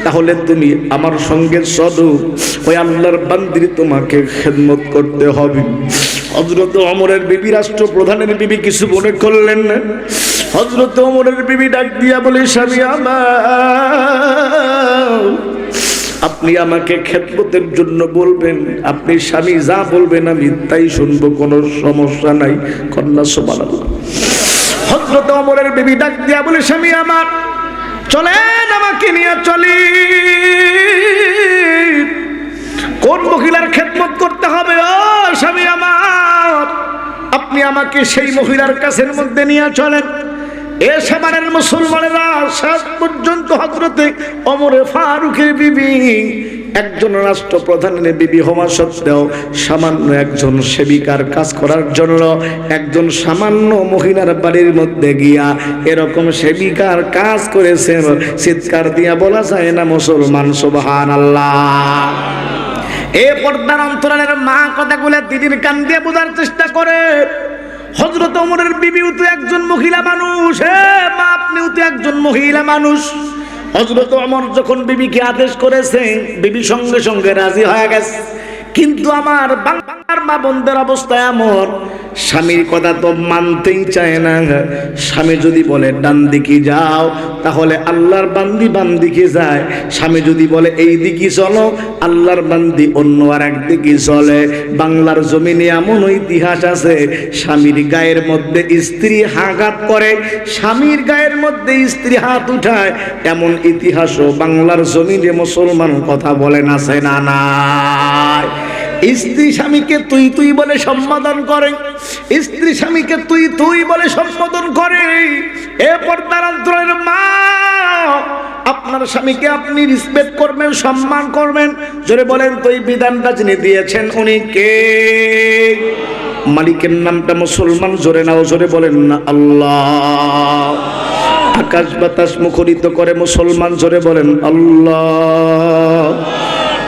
তাহলে তুমি আমার সঙ্গে চলো, ওই আল্লাহর বান্দির তোমাকে খেদমত করতে হবে। হযরত ওমরের বিবি, রাষ্ট্রপ্রধানের বিবি কিছু মনে করলেন না। হযরত ওমরের বিবি ডাক দিয়া বলে, স্বামী আমার, আপনি আমাকে খেদমতের জন্য বলবেন, আপনি স্বামী যা বলবেন আমি তাই শুনবো, কোনো সমস্যা নাই। কন্যা সুবহানাল্লাহ। হযরত ওমরের বিবি ডাক দিয়া বলে, স্বামী আমার, চলেন আমাকে নিয়ে চলি। কোন মহিলার খেদমত করতে হবে? ও স্বামী আমার, আপনি আমাকে সেই মহিলার কাছের মধ্যে নিয়ে চলেন। এ সাভারের মুসলমানেরা শেষ পর্যন্ত হযরতে ওমরে ফারুকের বিবি, একজন রাষ্ট্রপ্রধানের বিবি হওয়া সত্ত্বেও সামান্য একজন সেবিকার কাজ করার জন্য একজন সামান্য মহিলার বাড়ির মধ্যে গিয়া এরকম সেবিকার কাজ করেছেন, চিৎকার দিয়া বলা যায় না মুসলমান সুবহানাল্লাহ। এ পর্দার অন্তরালের মা কথাগুলো দিদির কান দিয়ে বোঝার চেষ্টা করে। হযরত ওমরের বিবিও তো একজন মহিলা মানুষ, মা আপনিও তো একজন মহিলা মানুষ। হযরত ওমর যখন বিবিকে আদেশ করেছে, বিবি সঙ্গে সঙ্গে রাজি হয়ে গেছে। কিন্তু আমার বাংলার মা বোনদের অবস্থা এমন, স্বামীর কথা তো মানতেই চায় না। স্বামী যদি বলে ডান দিকে যাও তাহলে আল্লাহর বান্দি বাম দিকে যায়, স্বামী যদি বলে এই দিকে চলো আল্লাহর বান্দি অন্য আর একদিকে চলে। বাংলার জমিনে এমন ইতিহাস আছে, স্বামীর গায়ের মধ্যে স্ত্রী আঘাত করে, স্বামীর গায়ের মধ্যে স্ত্রী হাত উঠায়, এমন ইতিহাসও বাংলার জমিনে মুসলমান কথা বলেন আছে না নাই? স্ত্রী স্বামীকে তুই তুই বলে সম্বোধন করে, স্ত্রী স্বামীকে তুই তুই বলে সম্বোধন করে। এ পর্দার অন্তরের মা, আপনার স্বামীকে আপনি রেসপেক্ট করবেন, সম্মান করবেন। জোরে বলেন তো এই বিধানটা যিনি দিয়েছেন উনি কে? মালিকের নামটা মুসলমান জোরে নাও, জোরে বলেন না আল্লাহ। আকাশ বাতাস মুখরিত করে মুসলমান জোরে বলেন আল্লাহ।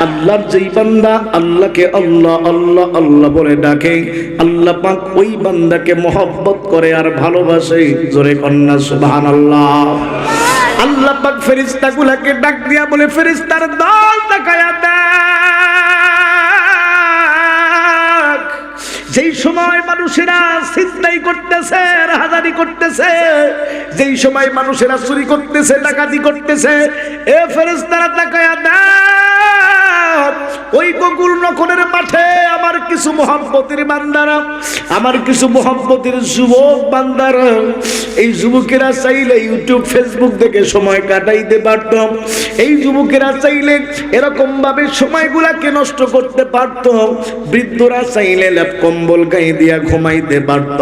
আল্লাহর যেই বান্দা আল্লাহকে আল্লাহ আল্লাহ আল্লাহ বলে ডাকে, আল্লাহ পাক ওই বান্দাকে মহব্বত করে আর ভালোবাসে। জোরে কন্যা সুবহানাল্লাহ। আল্লাহ পাক ফেরেশতাগুলোকে ডাক দিয়া বলে, ফেরেশতার দল তাকায়া দেখ, যেই সময় মানুষেরা ছিনতাই করতেছে, রাহাজানি করতেছে, যেই সময় মানুষেরা চুরি করতেছে, ডাকাতি করতেছে, এ ফেরেশতারা তাকায়া দেখ, ওই গোকুল নখনের মাঠে আমার কিছু মহব্বতের বান্দারা, আমার কিছু মহব্বতের যুবক বান্দারা, এই যুবকেরা চাইলে ইউটিউব ফেসবুক দেখে সময় কাটাইতে পারত, এই যুবকেরা চাইলে এরকম ভাবে সময়গুলাকে নষ্ট করতে পারত, বৃদ্ধরা চাইলে ল্যাপ কম্বল গায়ে দিয়া ঘুমাইতে পারত।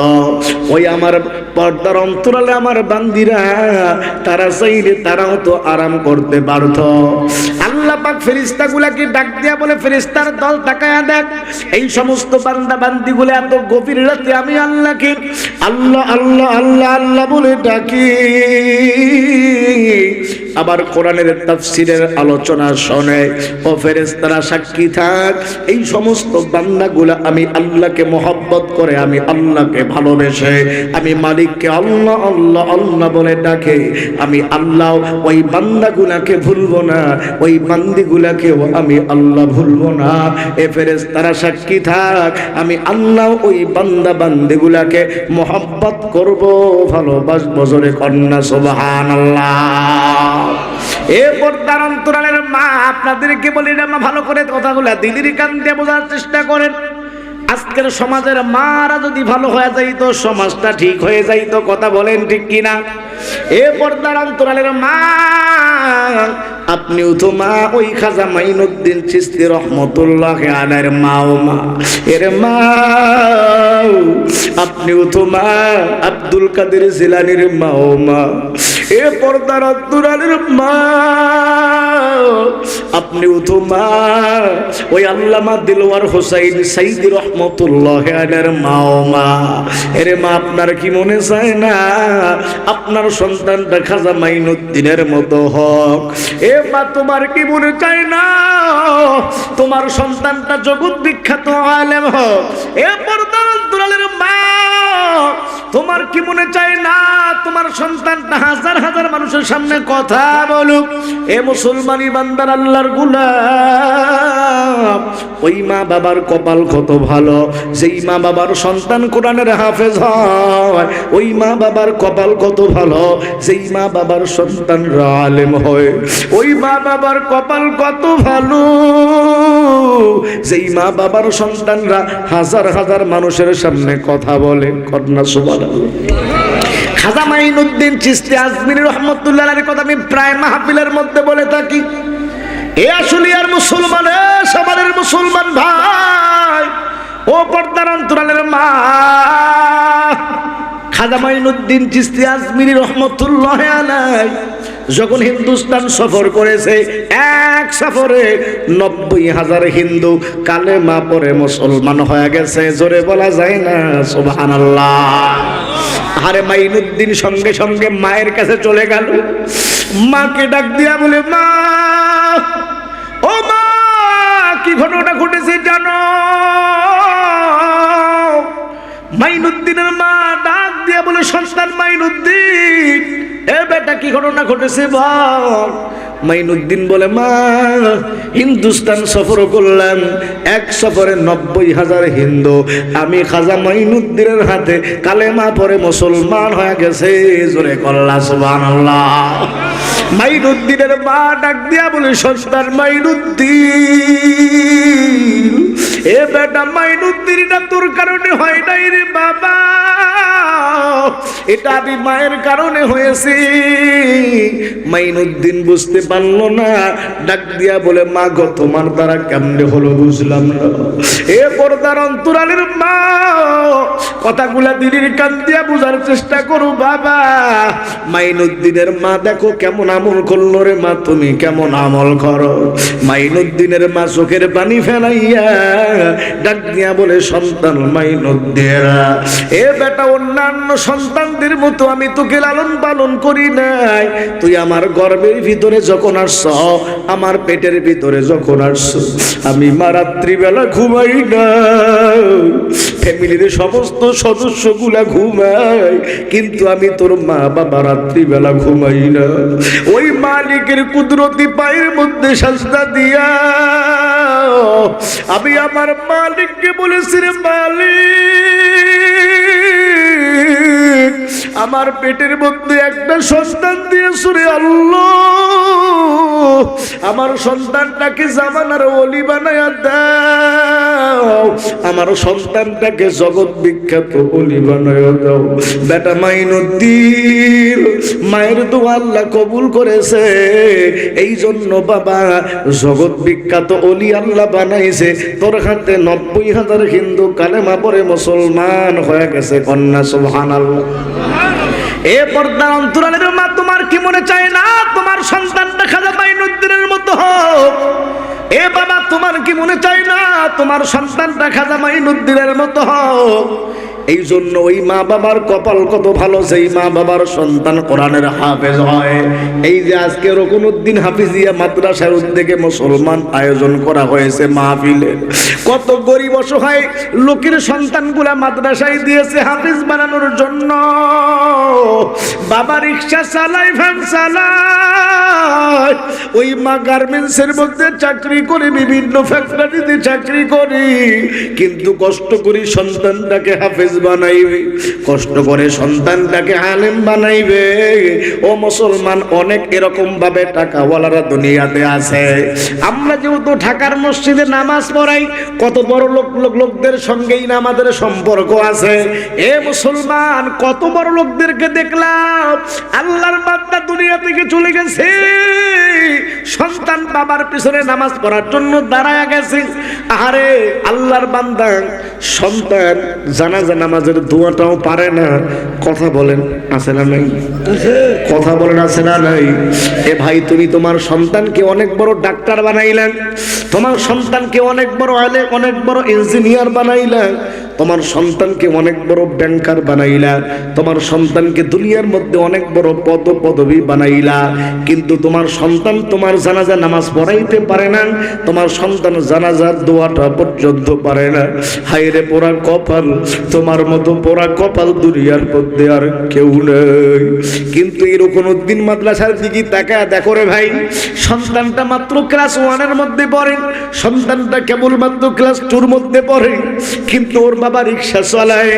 ওই আমার পর্দার অন্তরালে আমার বান্দিরা তারা চাইলে তারাও তো আরাম করতে পারত। আল্লাহ পাক ফেরেশতাগুলাকে ডাক দিয়া বলে, ফেরেশতার দল তাকায়া দেখ, এই সমস্ত বান্দা বান্দিগুলো এত গভীর রাতে আমি আল্লাহকে আল্লাহ আল্লাহ আল্লাহ আল্লাহ বলে ডাকি, আবার কোরআনের তাফসীরের আলোচনা শোনে। ও ফেরেশতারা সাক্ষী থাক, এই সমস্ত বান্দাগুলা আমি আল্লাহকে মহব্বত করে, আমি আল্লাহকে ভালোবেসে, আমি মালিককে আল্লাহ আল্লাহ আল্লাহ বলে ডাকে, আমি আল্লাহ ওই বান্দাগুলাকে ভুলবো না, ওই বান্দিগুলাকেও আমি আল্লাহ ভুলবো না। এ ফেরেশতারা সাক্ষী থাক, আমি আল্লাহ ওই বান্দা বান্দিগুলাকে মহব্বত করব, ভালোবাসবো। জোরে কন্যা সুবহানাল্লাহ। এ পর্দার অন্তরালের মা, আপনাদেরকে বলি না, মা ভালো করে কথাগুলা দিদির কান দিয়ে বোঝার চেষ্টা করেন। আজকের সমাজের মারা যদি ভালো হয়ে যাইতো, সমাজটা ঠিক হয়ে যাইতো। কথা বলেন ঠিক কিনা? এ পর্দার অন্তরালের মা, আপনিও তো মা ওই খাজা মাইনুদ্দিন চিশতি রহমতুল্লাহ আলাইহির মাও মা। এর মা, আপনিও তো মা আব্দুল কাদের জিলানীর মাও মা। এ পর্দার অন্তরালের মা, আপনিও তো মা ওই আল্লামা দিলওয়ার হোসাইন সাইদি রহমতুল্লাহ আলাইহির মাও মা। এর মা, আপনার কি মনে চায় না আপনার সন্তানটা খাজা মাইনুদ্দিনের মতো হোক? এ মা, তোমার কি মনে চায় না তোমার সন্তানটা জগৎ বিখ্যাত আলেম হোক? এ পর্দার অন্তরালের মা, তোমার কি মনে চায় না তোমার সন্তানটা হাজার হাজার মানুষের সামনে কথা বলুক? এ মুসলমানি বান্দার আল্লাহর গোলাম, ওই মা বাবার কপাল কত ভালো, যেই মা বাবার সন্তান কোরআনের হাফেজ হয়। ওই মা বাবার কপাল কত ভালো, যেই মা বাবার সন্তান আলেম হয়। ওই মা বাবার কপাল কত ভালো, যেই মা বাবার সন্তানরা হাজার হাজার মানুষের সামনে কথা বলে। কন্যা সুবহানাল্লাহ। খাজা মাইনুদ্দিন চিশতি আজমিরি রহমতুল্লাহ আলাইহির কথা আমি প্রায় মাহফিলের মধ্যে বলে থাকি। এ আসলিয়ার মুসলমান, সবারের মুসলমান ভাই, ও পর্দার অন্তরালের মা, খাজা মাইনুদ্দিন চিশতি আজমিরি রহমতুল্লাহ আলাইহি যখন হিন্দুস্তান সফর করেছে, এক সফরে 90,000 হিন্দু কালেমা পড়ে মুসলমান হয়ে গেছে। জোরে বলা যায় না সুবহানাল্লাহ। আরে মাইনুদ্দিন সঙ্গে সঙ্গে মায়ের কাছে চলে গেল, মাকে ডাক দিয়া বলে, মা ও মা, কি ঘটনা ঘটেছে জানো? মাইনুদ্দিনের মা ডাক দিয়া বলে, সন্তান মাইনুদ্দিন, এ বেটা কি ঘটনা ঘটেছে বল। মাইনুদ্দিন বলে, মা হিন্দুস্তান সফর করলাম, এক সফরে 90,000 হিন্দু আমি খাজা মাইনুদ্দিনের হাতে কালেমা পড়ে মুসলমান হয়ে গেছে। জোরে কল্লা সুবহানাল্লাহ। মাইনুদ্দিনের মা ডাক দিয়া বলে, সন্তান মাইনুদ্দিন, এ বেটা মাইনুদ্দিন, এটা তোর কারণে হয় নাই রে বাবা, এটা আমি মায়ের কারণে হয়েছে। মাইনুদ্দিন বুঝতে পারলো না, ডাক দিয়া বলে, মা গো তোমার দ্বারা কেমনে হলো বুঝলাম না। এ পর্দার অন্তরালের মা, কথাগুলা দিদির কান দিয়া বুঝার চেষ্টা করো বাবা। মাইনুদ্দিনের মা দেখো কেমন আমল করলো রে মা, তুমি কেমন আমল করো। মাইনুদ্দিনের মা চোখের পানি ফেলাইয়া ডাক দিয়া বলে, সন্তান মাইনুদ্দিন, এ বেটা অন্যান্য সন্তানদের মতো আমি তোকে লালন পালন করি নাই। তুই আমার গর্ভের ভিতরে যখন আসছ, আমার পেটের ভিতরে যখন আসছ, আমি মা রাত্রিবেলা ঘুমাই না, ফ্যামিলির সমস্ত সদস্যগুলা ঘুমায়, কিন্তু আমি তোর মা বাবা রাত্রিবেলা ঘুমাই না। ওই মালিকের কুদরতি পায়ের মধ্যে সাজদা দিয়া আমি আমার মালিককে বলেছি, রে মালিক, আমার পেটের মধ্যে একটা সন্তান দিয়েছো রে আল্লাহ, আমার সন্তানটাকে জামানার ওলি বানায়া দাও, আমার সন্তানটাকে জগৎ বিখ্যাত ওলি বানায়া দাও। বেটা মাইনুদ্দিন মায়ের দোয়া আল্লাহ কবুল করেছে, এই জন্য বাবা জগৎ বিখ্যাত ওলি আল্লাহ বানাইছে। তোর হাতে 90,000 হিন্দু কালেমা পড়ে মুসলমান হয়ে গেছে। কন্যা সুবহানাল্লাহ। এ পর্দার অন্তরালের মা, তোমার কি মনে চায় না তোমার সন্তানটা খাজা মাইনুদ্দিনের মতো হোক? এ বাবা, তোমার কি মনে চায় না তোমার সন্তানটা খাজা মাইনুদ্দিনের মতো হোক? এই জন্য ওই মা বাবার কপাল কত ভালো, সেই মা বাবার সন্তান কোরআনের হাফেজ হয়। এই যে আজকে রকুনউদ্দিন হাফিজিয়া মাদ্রাসার উদ্যোগে মুসলমান আয়োজন করা হয়েছে মাহফিলের, কত গরিব অসহায় লোকের সন্তানগুলা মাদ্রাসায় দিয়েছে হাফিজ বানানোর জন্য। বাবা রিক্সা চালায়, ভ্যান চালায়, ওই মা গার্মেন্টসের মধ্যে চাকরি করে, বিভিন্ন ফ্যাক্টরিতে চাকরি করি, কিন্তু কষ্ট করি সন্তানটাকে হাফেজ বানাইবে, কষ্ট করে সন্তানটাকে আলেম বানাইবে। ও মুসলমান, অনেক এরকম ভাবে টাকাওয়ালারা দুনিয়াতে আছে। আমরা যেহেতু ঢাকার মসজিদে নামাজ পড়াই, কত বড় লোকদের সঙ্গেই না আমাদের সম্পর্ক আছে। এ মুসলমান, কত বড় লোকদেরকে দেখলাম আল্লাহর বান্দা দুনিয়া থেকে চলে গেছে, সন্তান বাবার পিছনে নামাজ পড়ার জন্য দাঁড়ায় গেছে। আরে আল্লাহর বান্দা সন্তান জানাজা নামাজের দোয়াটাও পারে না। কথা বলেন আছে না নাই? কথা বলেন আছে না নাই? এ ভাই, তুমি তোমার সন্তানকে অনেক বড় ডাক্তার বানাইলেন, তোমার সন্তানকে অনেক বড় আলেম, অনেক বড় ইঞ্জিনিয়ার বানাইলেন, তোমার সন্তানকে অনেক বড় ব্যাংকার বানাইলা, তোমার সন্তানকে দুনিয়ার মধ্যে অনেক বড় পদবী বানাইলা, কিন্তু তোমার সন্তান তোমার জানাজা নামাজ পড়াইতে পারে না, তোমার সন্তান জানাজার দোয়াটা পর্যন্ত পারে না। হায়রে পোড়া কপাল, তোমার মতো পোড়া কপাল দুনিয়ার মধ্যে আর কেউ নেই। কিন্তু এই রকুনউদ্দিন মাদ্রাসার দিকে তাকায় দেখো রে ভাই, সন্তানটা মাত্র ক্লাস 1 মধ্যে পড়ে, সন্তানটা কেবল মাত্র ক্লাস 2 মধ্যে পড়ে, কিন্তু ওর বাবা রিক্সা চালায়,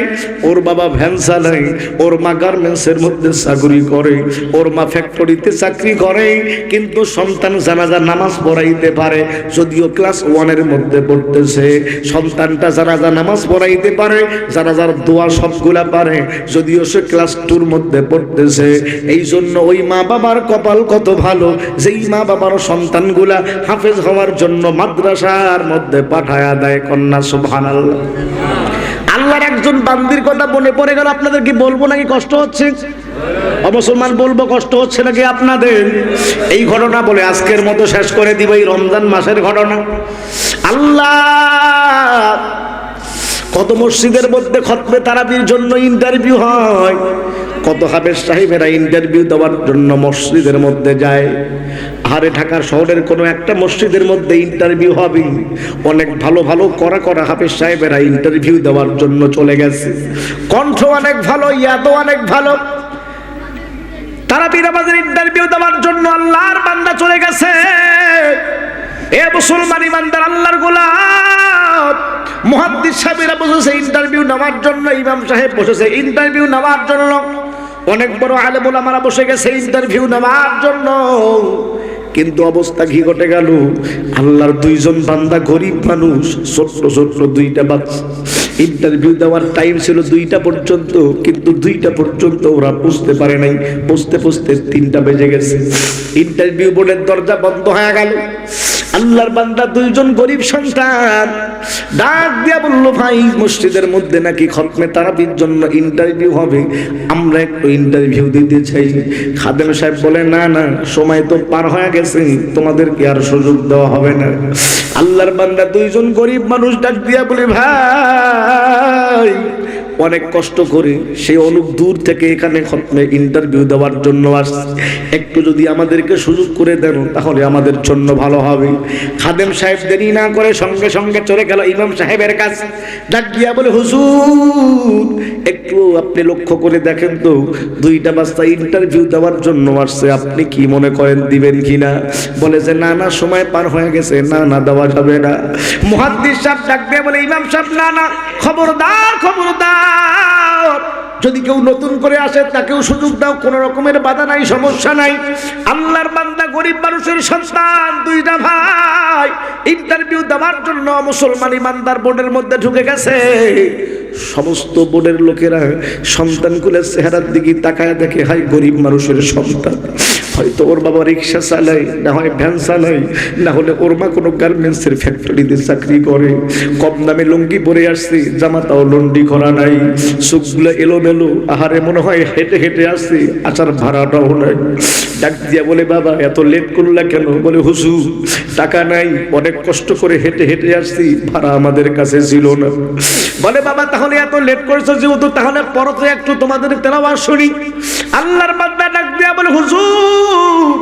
ওর বাবা ভ্যান চালায়, ওর মা গার্মেন্টসের মধ্যে চাকরি করে, ওর মা ফ্যাক্টরিতে চাকরি করে, কিন্তু সন্তান জানাজা নামাজ পড়াইতে পারে। যদিও ক্লাস 1 মধ্যে পড়তেছে, সন্তানটা জানাজা নামাজ পড়াইতে পারে, জানাজার দোয়া সবগুলা পারে, যদিও সে ক্লাস 2 মধ্যে পড়তেছে। এই জন্য ওই মা বাবার কপাল কত ভালো, যেই মা বাবার সন্তানগুলা হাফেজ হওয়ার জন্য মাদ্রাসার মধ্যে পাঠায়া দেয়। কন্যা সুবহানাল্লাহ। আল্লাহর একজন বান্দির কথা মনে পড়ে গেল, আপনাদের কি বলবো নাকি কষ্ট হচ্ছে? মুসলমান বলবো কষ্ট হচ্ছে নাকি আপনাদের? এই ঘটনা বলে আজকের মতো শেষ করে দিব। এই রমজান মাসের ঘটনা। আল্লাহ, কত মসজিদের মধ্যে খতমে তারাবির জন্য ইন্টারভিউ হয়, কত হাফেজ সাহেবেরা ইন্টারভিউ দেওয়ার জন্য মসজিদের মধ্যে যায়। আরে ঢাকা শহরের কোনো একটা মসজিদের মধ্যে ইন্টারভিউ হবে, অনেক ভালো ভালো করা হাফেজ সাহেবেরা ইন্টারভিউ দেওয়ার জন্য চলে গেছে। কণ্ঠ অনেক ভালো, ইয়াদও অনেক ভালো, তারাবির নামাজের ইন্টারভিউ দেওয়ার জন্য আল্লাহর বান্দা চলে গেছে। এ মুসলমান ইমানদার আল্লাহর গোলাম, মুহাদ্দিস সাহেবেরা বসেছে ইন্টারভিউ নেওয়ার জন্য, ইমাম সাহেব বসেছে ইন্টারভিউ নেওয়ার জন্য, অনেক বড় আলেম ওলামারা বসে গেছে ইন্টারভিউ নেওয়ার জন্য। কিন্তু অবস্থা কি ঘটে গেল, আল্লাহর 2 জন বান্দা গরিব মানুষ, ছোট্ট ছোট্ট 2টা বাচ্চা, ইন্টারভিউ দেওয়ার টাইম ছিল 2টা পর্যন্ত, কিন্তু 2টা পর্যন্ত ওরা বুঝতে পারে নাই, বুঝতে 3টা বেজে গেছে। ইন্টারভিউ বোর্ডের দরজা বন্ধ হয়ে গেল। আল্লাহর বান্দা 2 জন গরিব সন্তান ডাক দিয়া বলল, ভাই মসজিদের মধ্যে নাকি খতমে তারাবির জন্য ইন্টারভিউ হবে, আমরা একটু ইন্টারভিউ দিতে চাই। খাদেম সাহেব বলে, না না, সময় তো পার হয়ে গেছে, তোমাদেরকে আর সুযোগ দেওয়া হবে না। আল্লাহর বান্দা 2 জন গরিব মানুষ ডাক দিয়া বলে, ভাই অনেক কষ্ট করে সে অনেক দূর থেকে এখানে খতমে ইন্টারভিউ দেওয়ার জন্য আসছে, একটু যদি আমাদেরকে সুযোগ করে দেন তাহলে আমাদের জন্য ভালো হবে। খাদেম সাহেব দেরি না করে সঙ্গে সঙ্গে চলে গেল ইমাম সাহেবের কাছে, ডাক দিয়া বলে, হুজুর একটু আপনি লক্ষ্য করে দেখেন তো, 2টা বাচ্চা ইন্টারভিউ দেওয়ার জন্য আসছে, আপনি কি মনে করেন দিবেন কিনা? বলে যে না না, সময় পার হয়ে গেছে, না না দেওয়া যাবে না। মুহাদ্দিস সাহেব ডাক দিয়ে বলে, ইমাম সাহেব না না, খবরদার খবরদার, যদি কেউ নতুন করে আসে তাকেও সুযোগ দাও, কোনো রকমের বাধা নাই, সমস্যা নাই। আল্লাহর বান্দা গরিব মানুষের সন্তান, দুইটা ভাই ইন্টারভিউ দেওয়ার জন্য মুসলমান ইমানদার বোর্ডের মধ্যে ঢুকে গেছে। সমস্ত বোর্ডের লোকেরা সন্তানগুলোর চেহারার দিকে তাকায় দেখে, হাই গরিব মানুষের সন্তান, হয়তো ওর বাবা রিক্সা চালায়, না হয় ভ্যান চালায়, না হলে ওর মা কোনো গার্মেন্টসের ফ্যাক্টরিতে চাকরি করে, কম দামে লুঙ্গি পরে আসছে, জামাটাও লন্ডি করা নাই, চোখগুলো এলোমেলো, আহারে মনে হয় হেঁটে হেঁটে আসছে, আচার ভাড়াটাও নাই। ডাক দিয়া বলে, বাবা এত লেট করলা কেন? বলে, হুজুর টাকা নাই, অনেক কষ্ট করে হেঁটে হেঁটে আসছি, ভাড়া আমাদের কাছে ছিল না। বলে, বাবা তাহলে এত লেট করেছো যেহেতু, তাহলে পরতে একটু তোমাদের তেলাওয়াত শুনি। আল্লাহর বান্দা ডাক দিয়া বলে, হুজুর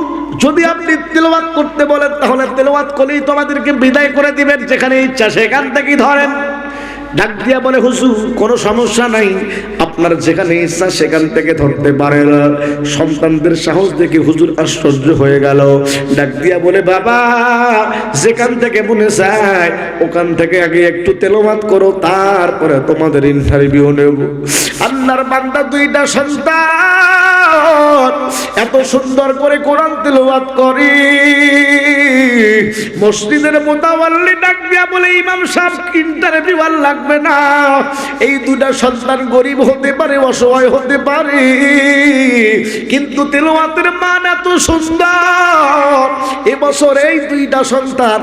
যদি আপনি তেলাওয়াত করতে বলেন তাহলে তেলাওয়াত করলেই তোমাদেরকে বিদায় করে দিবেন, যেখানে ইচ্ছা সেখান থেকে ধরেন। ডাক দিয়া বলে, হুজুর কোনো সমস্যা নাই, আপনার যেখানে ইচ্ছা সেখান থেকে ধরতে পারেন। সন্তানদের সাহস দেখে হুজুর আশ্চর্য হয়ে গেল। ডাক দিয়া বলে, বাবা যেখান থেকে মনে চায় ওখান থেকে আগে একটু তেলাওয়াত করো, তারপরে তোমাদের ইন্টারভিউ নেব। আল্লাহর বান্দা দুইটা সন্তান এত সুন্দর করে কোরআন তেলাওয়াত করে। মসজিদের মুতাওয়াল্লি ডাক দিয়া বলে, ইমাম সাহেব ইন্টারভিউ আর লাগবে না, এই দুটা সন্তান গরিব হতে পারে, অসহায় হতে পারে, কিন্তু তেলাওয়াতের মান এত সুন্দর। এবছর এই দুইটা সন্তান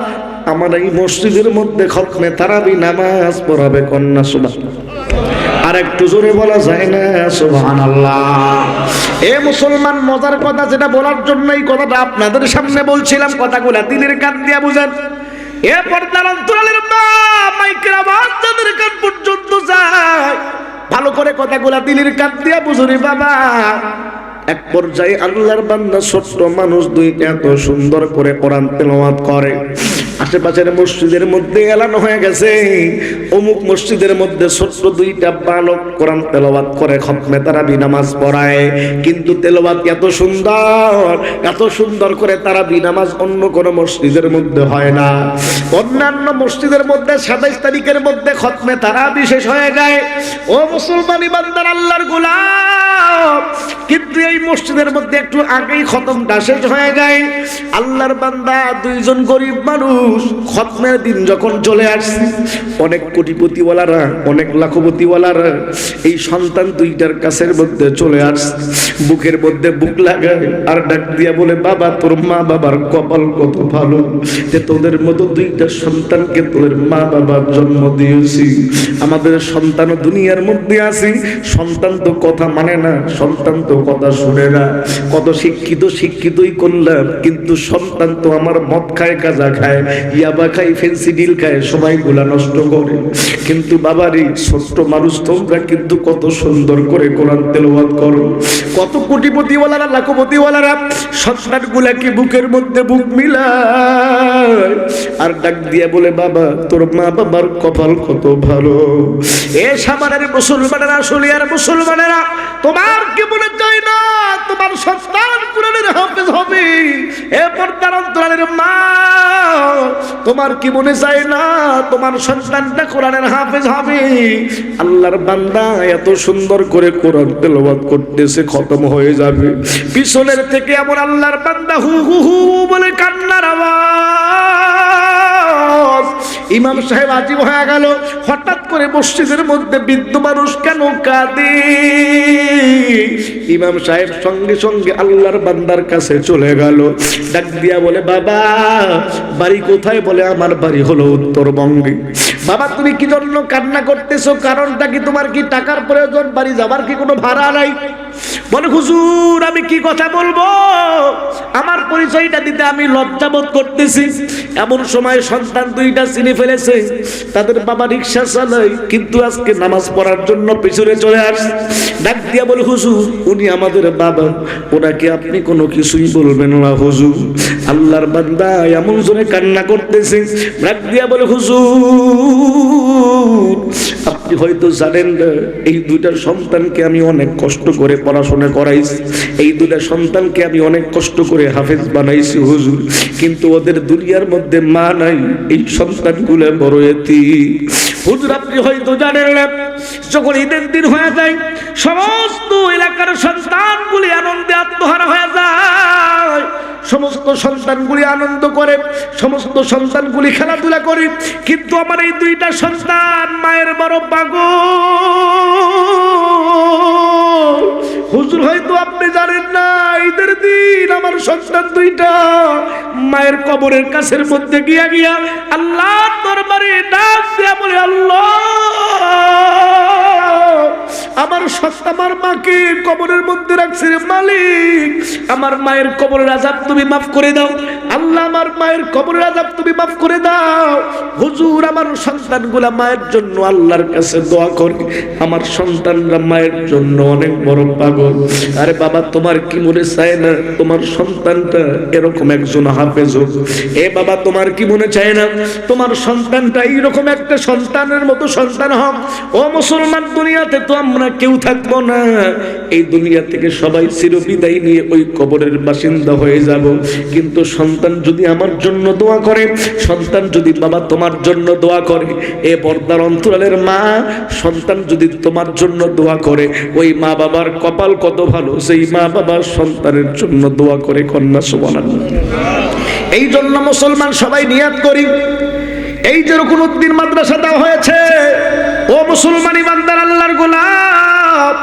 আমার এই মসজিদের মধ্যে খতমে তারাবি নামাজ পড়াবে। কন্যা সুবহানাল্লাহ। আর একটু জোরে বলা যায় না সুবহানাল্লাহ? এ মুসলমান, মজার কথা যেটা বলার জন্য এই কথাটা আপনাদের সামনে বলছিলাম, কথাগুলা দিলের কান দিয়া বুঝেন। এ পর্দার অন্তরালের মা, মাইকের আওয়াজ যাদের কান পর্যন্ত যায়, ভালো করে কথাগুলা দিলের কান দিয়া বুঝুনি বাবা। এক পর্যায়ে আল্লাহর বান্দা ছোট্ট মানুষ দুইটা এত সুন্দর করে কোরআন তেলাওয়াত করে। আশেপাশের মসজিদের মধ্যে এলান হয়ে গেছে, অমুক মসজিদের মধ্যে ছোট্ট দুইটা বালক কোরআন তেলাওয়াত করে, খতমে তারাবি নামাজ পড়ায়। কিন্তু তেলাওয়াত এত সুন্দর করে তারাবি নামাজ অন্য কোন মসজিদের মধ্যে হয় না। অন্যান্য মসজিদের মধ্যে 27 তারিখের মধ্যে খতমে তারাবি শেষ হয়ে যায়। ও মুসলমান ইমানদার আল্লাহর গোলাম, কিন্তু এই মসজিদের মধ্যে একটু আগেই খতমটা শেষ হয়ে যায়। আল্লাহর বান্দা দুইজন গরিব মানুষ খতমের দিন যখন চলে আসছে, অনেক কোটিপতিওয়ালারা, অনেক লাখপতিওয়ালারা এই সন্তান দুইটার কাছের মধ্যে চলে আসছে, বুকের মধ্যে বুক লাগায় আর ডাক দিয়া বলে, বাবা তোর মা বাবার কপাল কত ভালো যে তোদের মতো দুইটা সন্তানকে তোদের মা বাবার জন্ম দিয়েছি। আমাদের সন্তান দুনিয়ার মধ্যে আছে, সন্তান তো কথা মানে না, সন্তান তো কথা শুনে না, কত শিক্ষিতই করলাম, কিন্তু সন্তান তো আমার মদ খায়, গাঁজা খায়, ইয়াবা খায়, ফেন্সিডিল খায়, সময়গুলা নষ্ট করে। কিন্তু বাবারে ছোট্ট মানুষ তোমরা কিন্তু কত সুন্দর করে কোরআন তেলাওয়াত করো। কত কোটিপতিওয়ালারা, লাখপতিওয়ালারা সন্তানগুলাকে বুকের মধ্যে বুক মিলায় আর ডাক দিয়া বলে, বাবা তোর মা বাবার কপাল কত ভালো। এ সামানের মুসলমানেরা, আসলিয়ার মুসলমানেরা, তোমার কি মনে চাই না তোমার সন্তান কোরআনের হাফেজ হবে? এ পর্দার অন্তরালের মা, তোমার কি মনে চায় না তোমার সন্তানটা কোরআনের হাফেজ হবে? আল্লাহর বান্দা এত সুন্দর করে কোরআন তেলাওয়াত করতেছে, খতম হয়ে যাবে, পিছনের থেকে এমন আল্লাহর বান্দা হু হু হু বলে কান্নার আওয়াজ। ইমাম সাহেব আজীব হয়ে গেল, হঠাৎ করে মসজিদের মধ্যে বৃদ্ধ মানুষ কেন কাঁদে? ইমাম সাহেব সঙ্গে সঙ্গে আল্লাহর বান্দার কাছে চলে গেল, ডাক দিয়া বলে, বাবা বাড়ি কোথায়? বলে, আমার বাড়ি হলো উত্তরবঙ্গে। বাবা তুমি কি জন্য কান্না করতেছো? কারণটা কি? তোমার কি টাকার প্রয়োজন? বাড়ি যাবার কি কোনো ভাড়া নাই? বলে, হুজুর আমি কি কথা বলবো, আমার পরিচয়টা দিতে আমি লজ্জাবোধ করতেছি। এমন সময় সন্তান দুইটা চিনে ফেলেছে, তাদের বাবা রিক্সা চালায়, কিন্তু আজকে নামাজ পড়ার জন্য পিছনে চলে আসে। ডাক দিয়া বলে, হুজুর উনি আমাদের বাবা, ওনাকে আপনি কোনো কিছুই বলবেন না হুজুর। আল্লাহর বান্দা এমন জোরে কান্না করতেছে, ডাক দিয়া বলে, হুজুর আপনি আপনি হয়তো জানেন না, এই দুইটা সন্তানকে আমি অনেক কষ্ট করে পড়াশোনা করাইছি, এই দুইটা সন্তানকে আমি অনেক কষ্ট করে হাফেজ বানাইছি হুজুর, কিন্তু ওদের দুনিয়ার মধ্যে মা নাই, এই সন্তানগুলো বড় এতিম। হুজুর আপনি হয়তো জানেন না, যখন ঈদের দিন হয়ে যায় সমস্ত এলাকার সন্তানগুলি আনন্দে আত্মহারা হয়ে যায়, সমস্ত সন্তানগুলি আনন্দ করে, সমস্ত সন্তানগুলি খেলাধুলা করে, কিন্তু আমার এই দুইটা সন্তান মায়ের বড় পাগল। হুজুর হয়তো আপনি জানেন না, ঈদের দিন আমার সন্তান দুইটা মায়ের কবরের কাছের মধ্যে গিয়া গিয়া আল্লাহর দরবারে ডাক দিয়া বলে, আল্লাহ আমার সত্তা আমার মাকে কবরের মধ্যে রাখছে রে মালিক, আমার মায়ের কবরের আযাব তুমি মাফ করে দাও, আল্লাহ আমার মায়ের কবরের আযাব তুমি মাফ করে দাও। হুজুর আমার সন্তানগুলা মায়ের জন্য আল্লাহর কাছে দোয়া করে, আমার সন্তানরা মায়ের জন্য অনেক বড় পাগল। আরে বাবা তোমার কি মনে চায় না তোমার সন্তানটা এরকম একজন হাফেজ হোক? এ বাবা তোমার কি মনে চায় না তোমার সন্তানটা এইরকম একটা সন্তানের মতো সন্তান হোক? ও মুসলমান, দুনিয়াতে তো আমরা কেউ থাকবো না, এই দুনিয়া থেকে সবাই চিরবিদায় নিয়ে ওই কবরের বাসিন্দা হয়ে যাব, কিন্তু সন্তান যদি আমার জন্য দোয়া করে, সন্তান যদি বাবা তোমার জন্য দোয়া করে, এ পর্দার অন্তরালের মা, সন্তান যদি তোমার জন্য দোয়া করে, ওই মা বাবার কপাল কত ভালো, সেই মা বাবার সন্তানের জন্য দোয়া করে। কন্যা সুবহানাল্লাহ। এই জন্য মুসলমান সবাই নিয়াত করি, এই যে রুকনুদ্দিন মাদ্রাসা দেওয়া হয়েছে, ও মুসলমান ইমানদার আল্লাহর গোলাম,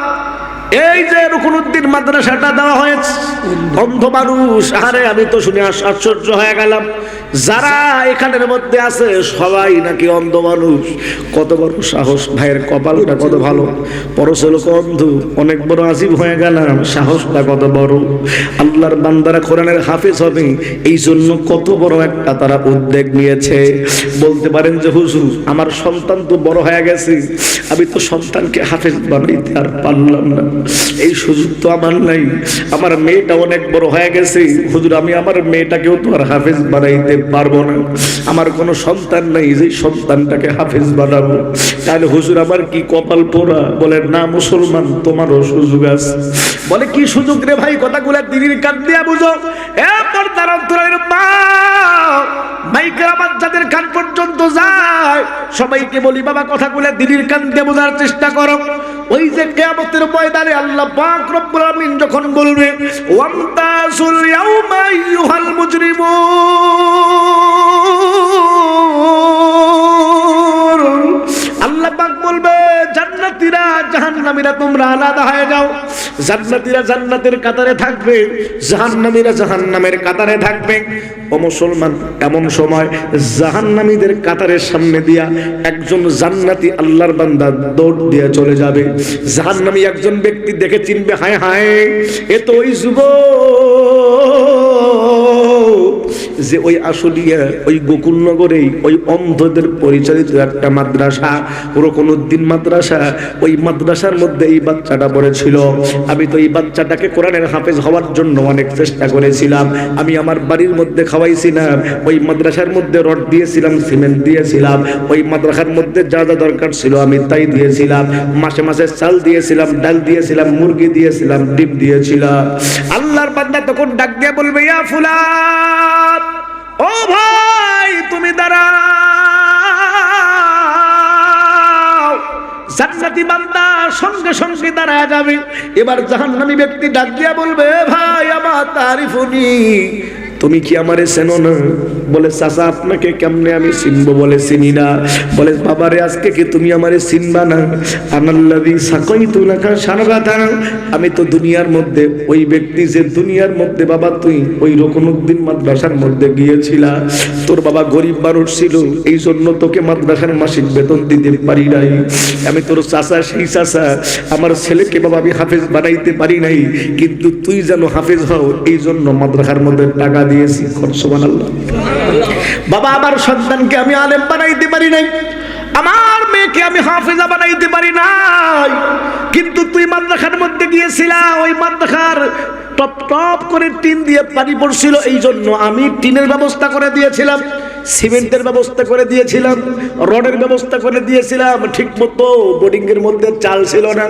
এই যে রুকনুদ্দিন মাদ্রাসাটা দেওয়া হয়েছে, অন্ধ মানুষ, আরে আমি তো শুনে আশ্চর্য হয়ে গেলাম, যারা এখানের মধ্যে আছে সবাই নাকি অন্ধ মানুষ। কত বড় সাহস, ভাইয়ের কপালটা কত ভালো, পরশলোক অন্ধ, অনেক বড় আজিব হয়ে গেলাম, সাহসটা কত বড়। আল্লাহর বান্দারা কোরআনের হাফেজ হবে, এই জন্য কত বড় একটা তারা উদ্যোগ নিয়েছে। বলতে পারেন যে হুজুর আমার সন্তান তো বড় হয়ে গেছে, আমি তো সন্তানকে হাফেজ বানাইতে আর পারলাম না, এই সুযোগ তো আমার নাই, আমার মেয়েটা অনেক বড় হয়ে গেছে হুজুর, আমি আমার মেয়েটাকেও তো আর হাফেজ বানাইতে পারবো না, আমার কোনো সন্তান নাই যে সন্তানটাকে হাফেজ বানাবো, তাহলে হুজুর আমার কি কপাল পোড়া? বলে না মুসলমান, তোমারও সুযোগ আছে। বলে কি সুযোগ রে ভাই? কথাগুলা দিদির কান দিয়া বুঝো। এরপর তার অন্তরের মা মাইকের আওয়াজ যাদের কান পর্যন্ত যায়, সবাইকে বলি বাবা কথাগুলা দিদির কান দিয়ে বোঝার চেষ্টা করো। ওই যে কিয়ামতের ময়দানে আল্লাহ পাক রব্বুল আমিন যখন বলবে ওয়ামতাসুল ইয়াউমা আইয়ুহাল মুজরিমুন, আল্লাহ পাক বলবে জান্নাতীরা জাহান্নামীরা তোমরা আলাদা হয়ে যাও, জান্নাতীরা জান্নাতের কাতারে থাকবে, জাহান্নামীরা জাহান্নামের কাতারে থাকবে। ও মুসলমান, এমন সময় জাহান্নামীদের কাতারের সামনে দিয়া একজন জান্নাতি আল্লাহর বান্দা দৌড় দিয়ে চলে যাবে। জাহান্নামী একজন ব্যক্তি দেখে চিনবে, হায় হায় এ তো ওই যুবক যে ওই আশুলিয়া ওই গোকুলনগরেই ওই অন্ধদের পরিচালিত একটা মাদ্রাসা, রুকনুদ্দিন মাদ্রাসা, ওই মাদ্রাসার মধ্যে এই বাচ্চাটা পড়েছিল। আমি তো এই বাচ্চাটাকে কোরআনের হাফেজ হওয়ার জন্য অনেক চেষ্টা করেছিলাম, আমি আমার বাড়ির মধ্যে খাওয়াইছিলাম, ওই মাদ্রাসার মধ্যে রড দিয়েছিলাম, সিমেন্ট দিয়েছিলাম, ওই মাদ্রাসার মধ্যে যা যা দরকার ছিল আমি তাই দিয়েছিলাম, মাসে মাসে চাল দিয়েছিলাম, ডাল দিয়েছিলাম, মুরগি দিয়েছিলাম, ডিম দিয়েছিলাম। আল্লাহর বান্দা তখন ডাক দিয়ে বলবে ইয়া ফুলান, ও ভাই তুমি দাঁড়াও। জান্নাতি বান্দা সঙ্গে সঙ্গে দাঁড়ায় যাবে। এবার জাহান্নামী ব্যক্তি ডাক দিয়া বলবে ভাই আমার তারিফুনি, তুমি কি আমারে চেনো না? বলে চাচা আপনাকে কেমনে আমি চিনবো? বলে চিনি না। বলে বাবারে আজকে কি তুমি আমারে চিনবা না? আনাল্লাযী সাকাইতু লাকা শারবাতান, আমি তো দুনিয়ার মধ্যে ওই ব্যক্তি যে দুনিয়ার মধ্যে বাবা তুই ওই রুকনুদ্দিন মাদ্রাসার মধ্যে গিয়েছিলা, তোর বাবা গরিব মানুষ ছিল, এই জন্য তোকে মাদ্রাসার মাসিক বেতন দিতে পারি নাই, আমি তোর চাচা, সেই চাচা আমার ছেলেকে বাবা আমি হাফেজ বানাইতে পারি নাই, কিন্তু তুই যেন হাফেজ হও এই জন্য মাদ্রাসার মধ্যে টাকা দিয়েছি। সুবহানাল্লাহ। বাবা আমার সন্তানকে আমি আলেম বানাইতে পারি নাই, আমার মেয়েকে আমি হাফেজা বানাইতে পারি নাই, কিন্তু তুই মাদ্রাসার মধ্যে গিয়েছিলা, ওই মাদ্রাসার টপ টপ করে টিন দিয়ে পানি পড়ছিল, এই জন্য আমি টিনের ব্যবস্থা করে দিয়েছিলাম, সিমেন্টের ব্যবস্থা করে দিয়েছিলাম, রডের ব্যবস্থা করে দিয়েছিলাম, ঠিক মতো বোর্ডিং এর মধ্যে চাল ছিল না,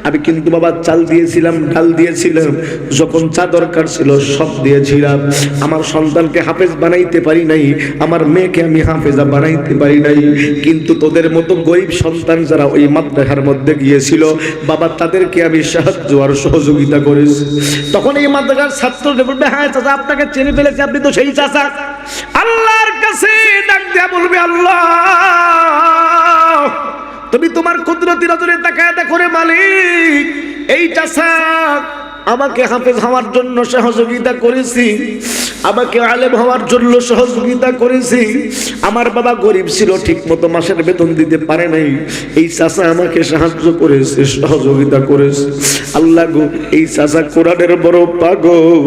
আমি কিন্তু বাবা চাল দিয়েছিলাম, ডাল দিয়েছিলাম, যখন চা দরকার ছিল সব দিয়েছিলাম। আমার সন্তানকে হাফেজ বানাইতে পারি নাই, আমার মেয়েকে আমি হাফেজা বানাইতে পারি নাই, কিন্তু তোদের মতো গরিব সন্তান যারা ওই মাদ্রাসার মধ্যে গিয়েছিল বাবা, তাদেরকে আমি সাহায্য আর সহযোগিতা করেছি। তখন এই মাদ্রাসার ছাত্র বলবে, হ্যাঁ চাচা আপনাকে চিনে ফেলেছে, আপনি তো সেই চাচা। আল্লাহর কাছে ডাক দিয়া বলবে, আল্লাহ তুমি তোমার কুদরতি নজরে তাকায় দেখো রে মালিক, এই চাচা আমাকে হাফেজ হওয়ার জন্য সহযোগিতা করেছি, আমাকে আলেম হওয়ার জন্য সহযোগিতা করেছি। আমার বাবা গরিব ছিল, ঠিক মতো মাসের বেতন দিতে পারে নাই, এই চাচা আমাকে সাহায্য করেছে, সহযোগিতা করেছে। আল্লাহ গো, এই চাচা কোরআনের বড় পাগল,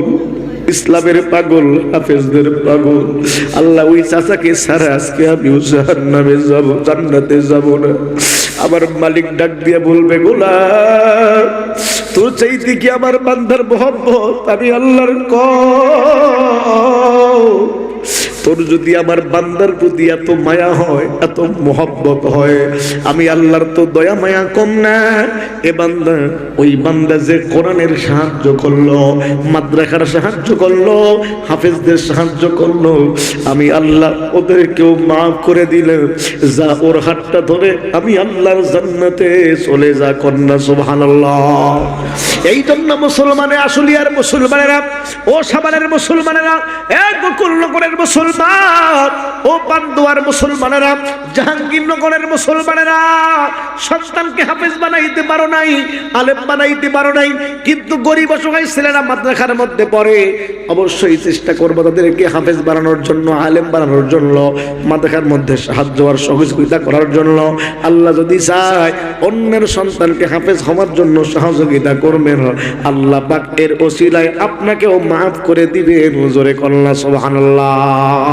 ইসলামের পাগল, হাফেজদের পাগল। আল্লাহ ওই চাচাকে ছাড়া আজকে আমি জাহান্নামে যাব, জান্নাতে যাব না। আমার মালিক ডাক দিয়ে বলবে, গোলাম তোর চাইতে কি আমার বান্দার মহব্বত আমি আল্লাহর তোর যদি আমার বান্দার প্রতি এত মায়া হয়, এত মহব্বত হয়, আমি আল্লাহর তো দয়া মায়া কম না। এ বান্দা, ওই বান্দা যে কোরআনের সাহায্য করলো, মাদ্রাসার সাহায্য করলো, হাফেজদের সাহায্য করলো, আমি আল্লাহ ওদেরকেও মাফ করে দিলাম। যা ওর হাতটা ধরে আমি আল্লাহর জান্নাতে চলে যা, কন্যা সুবহানাল্লাহ। এই জন্য মুসলমানে আসলিয়ার মুসলমানেরা, ও সাবানের মুসলমানেরা, এক গোকুলনগরের মুসলমান, ও পান্ডুয়ার মুসলমানেরা, জাহাঙ্গীরনগরের মুসলমানেরা, সন্তানকে হাফেজ বানাইতে পারো নাই, আলেম বানাইতে পারো নাই, কিন্তু গরিব অসহায় ছেলেরা মাদ্রাসার মধ্যে পড়ে, অবশ্যই চেষ্টা করবো তাদেরকে হাফেজ বানানোর জন্য, আলেম বানানোর জন্য, মাদ্রাসার মধ্যে সাহায্য আর সহযোগিতা করার জন্য। আল্লাহ যদি চায় অন্যের সন্তানকে হাফেজ হওয়ার জন্য সহযোগিতা করবেন, আল্লাহ পাক এর ওসিলায় আপনাকেও মাফ করে দিবেন। জোরে কন্যা সুবহানাল্লাহ।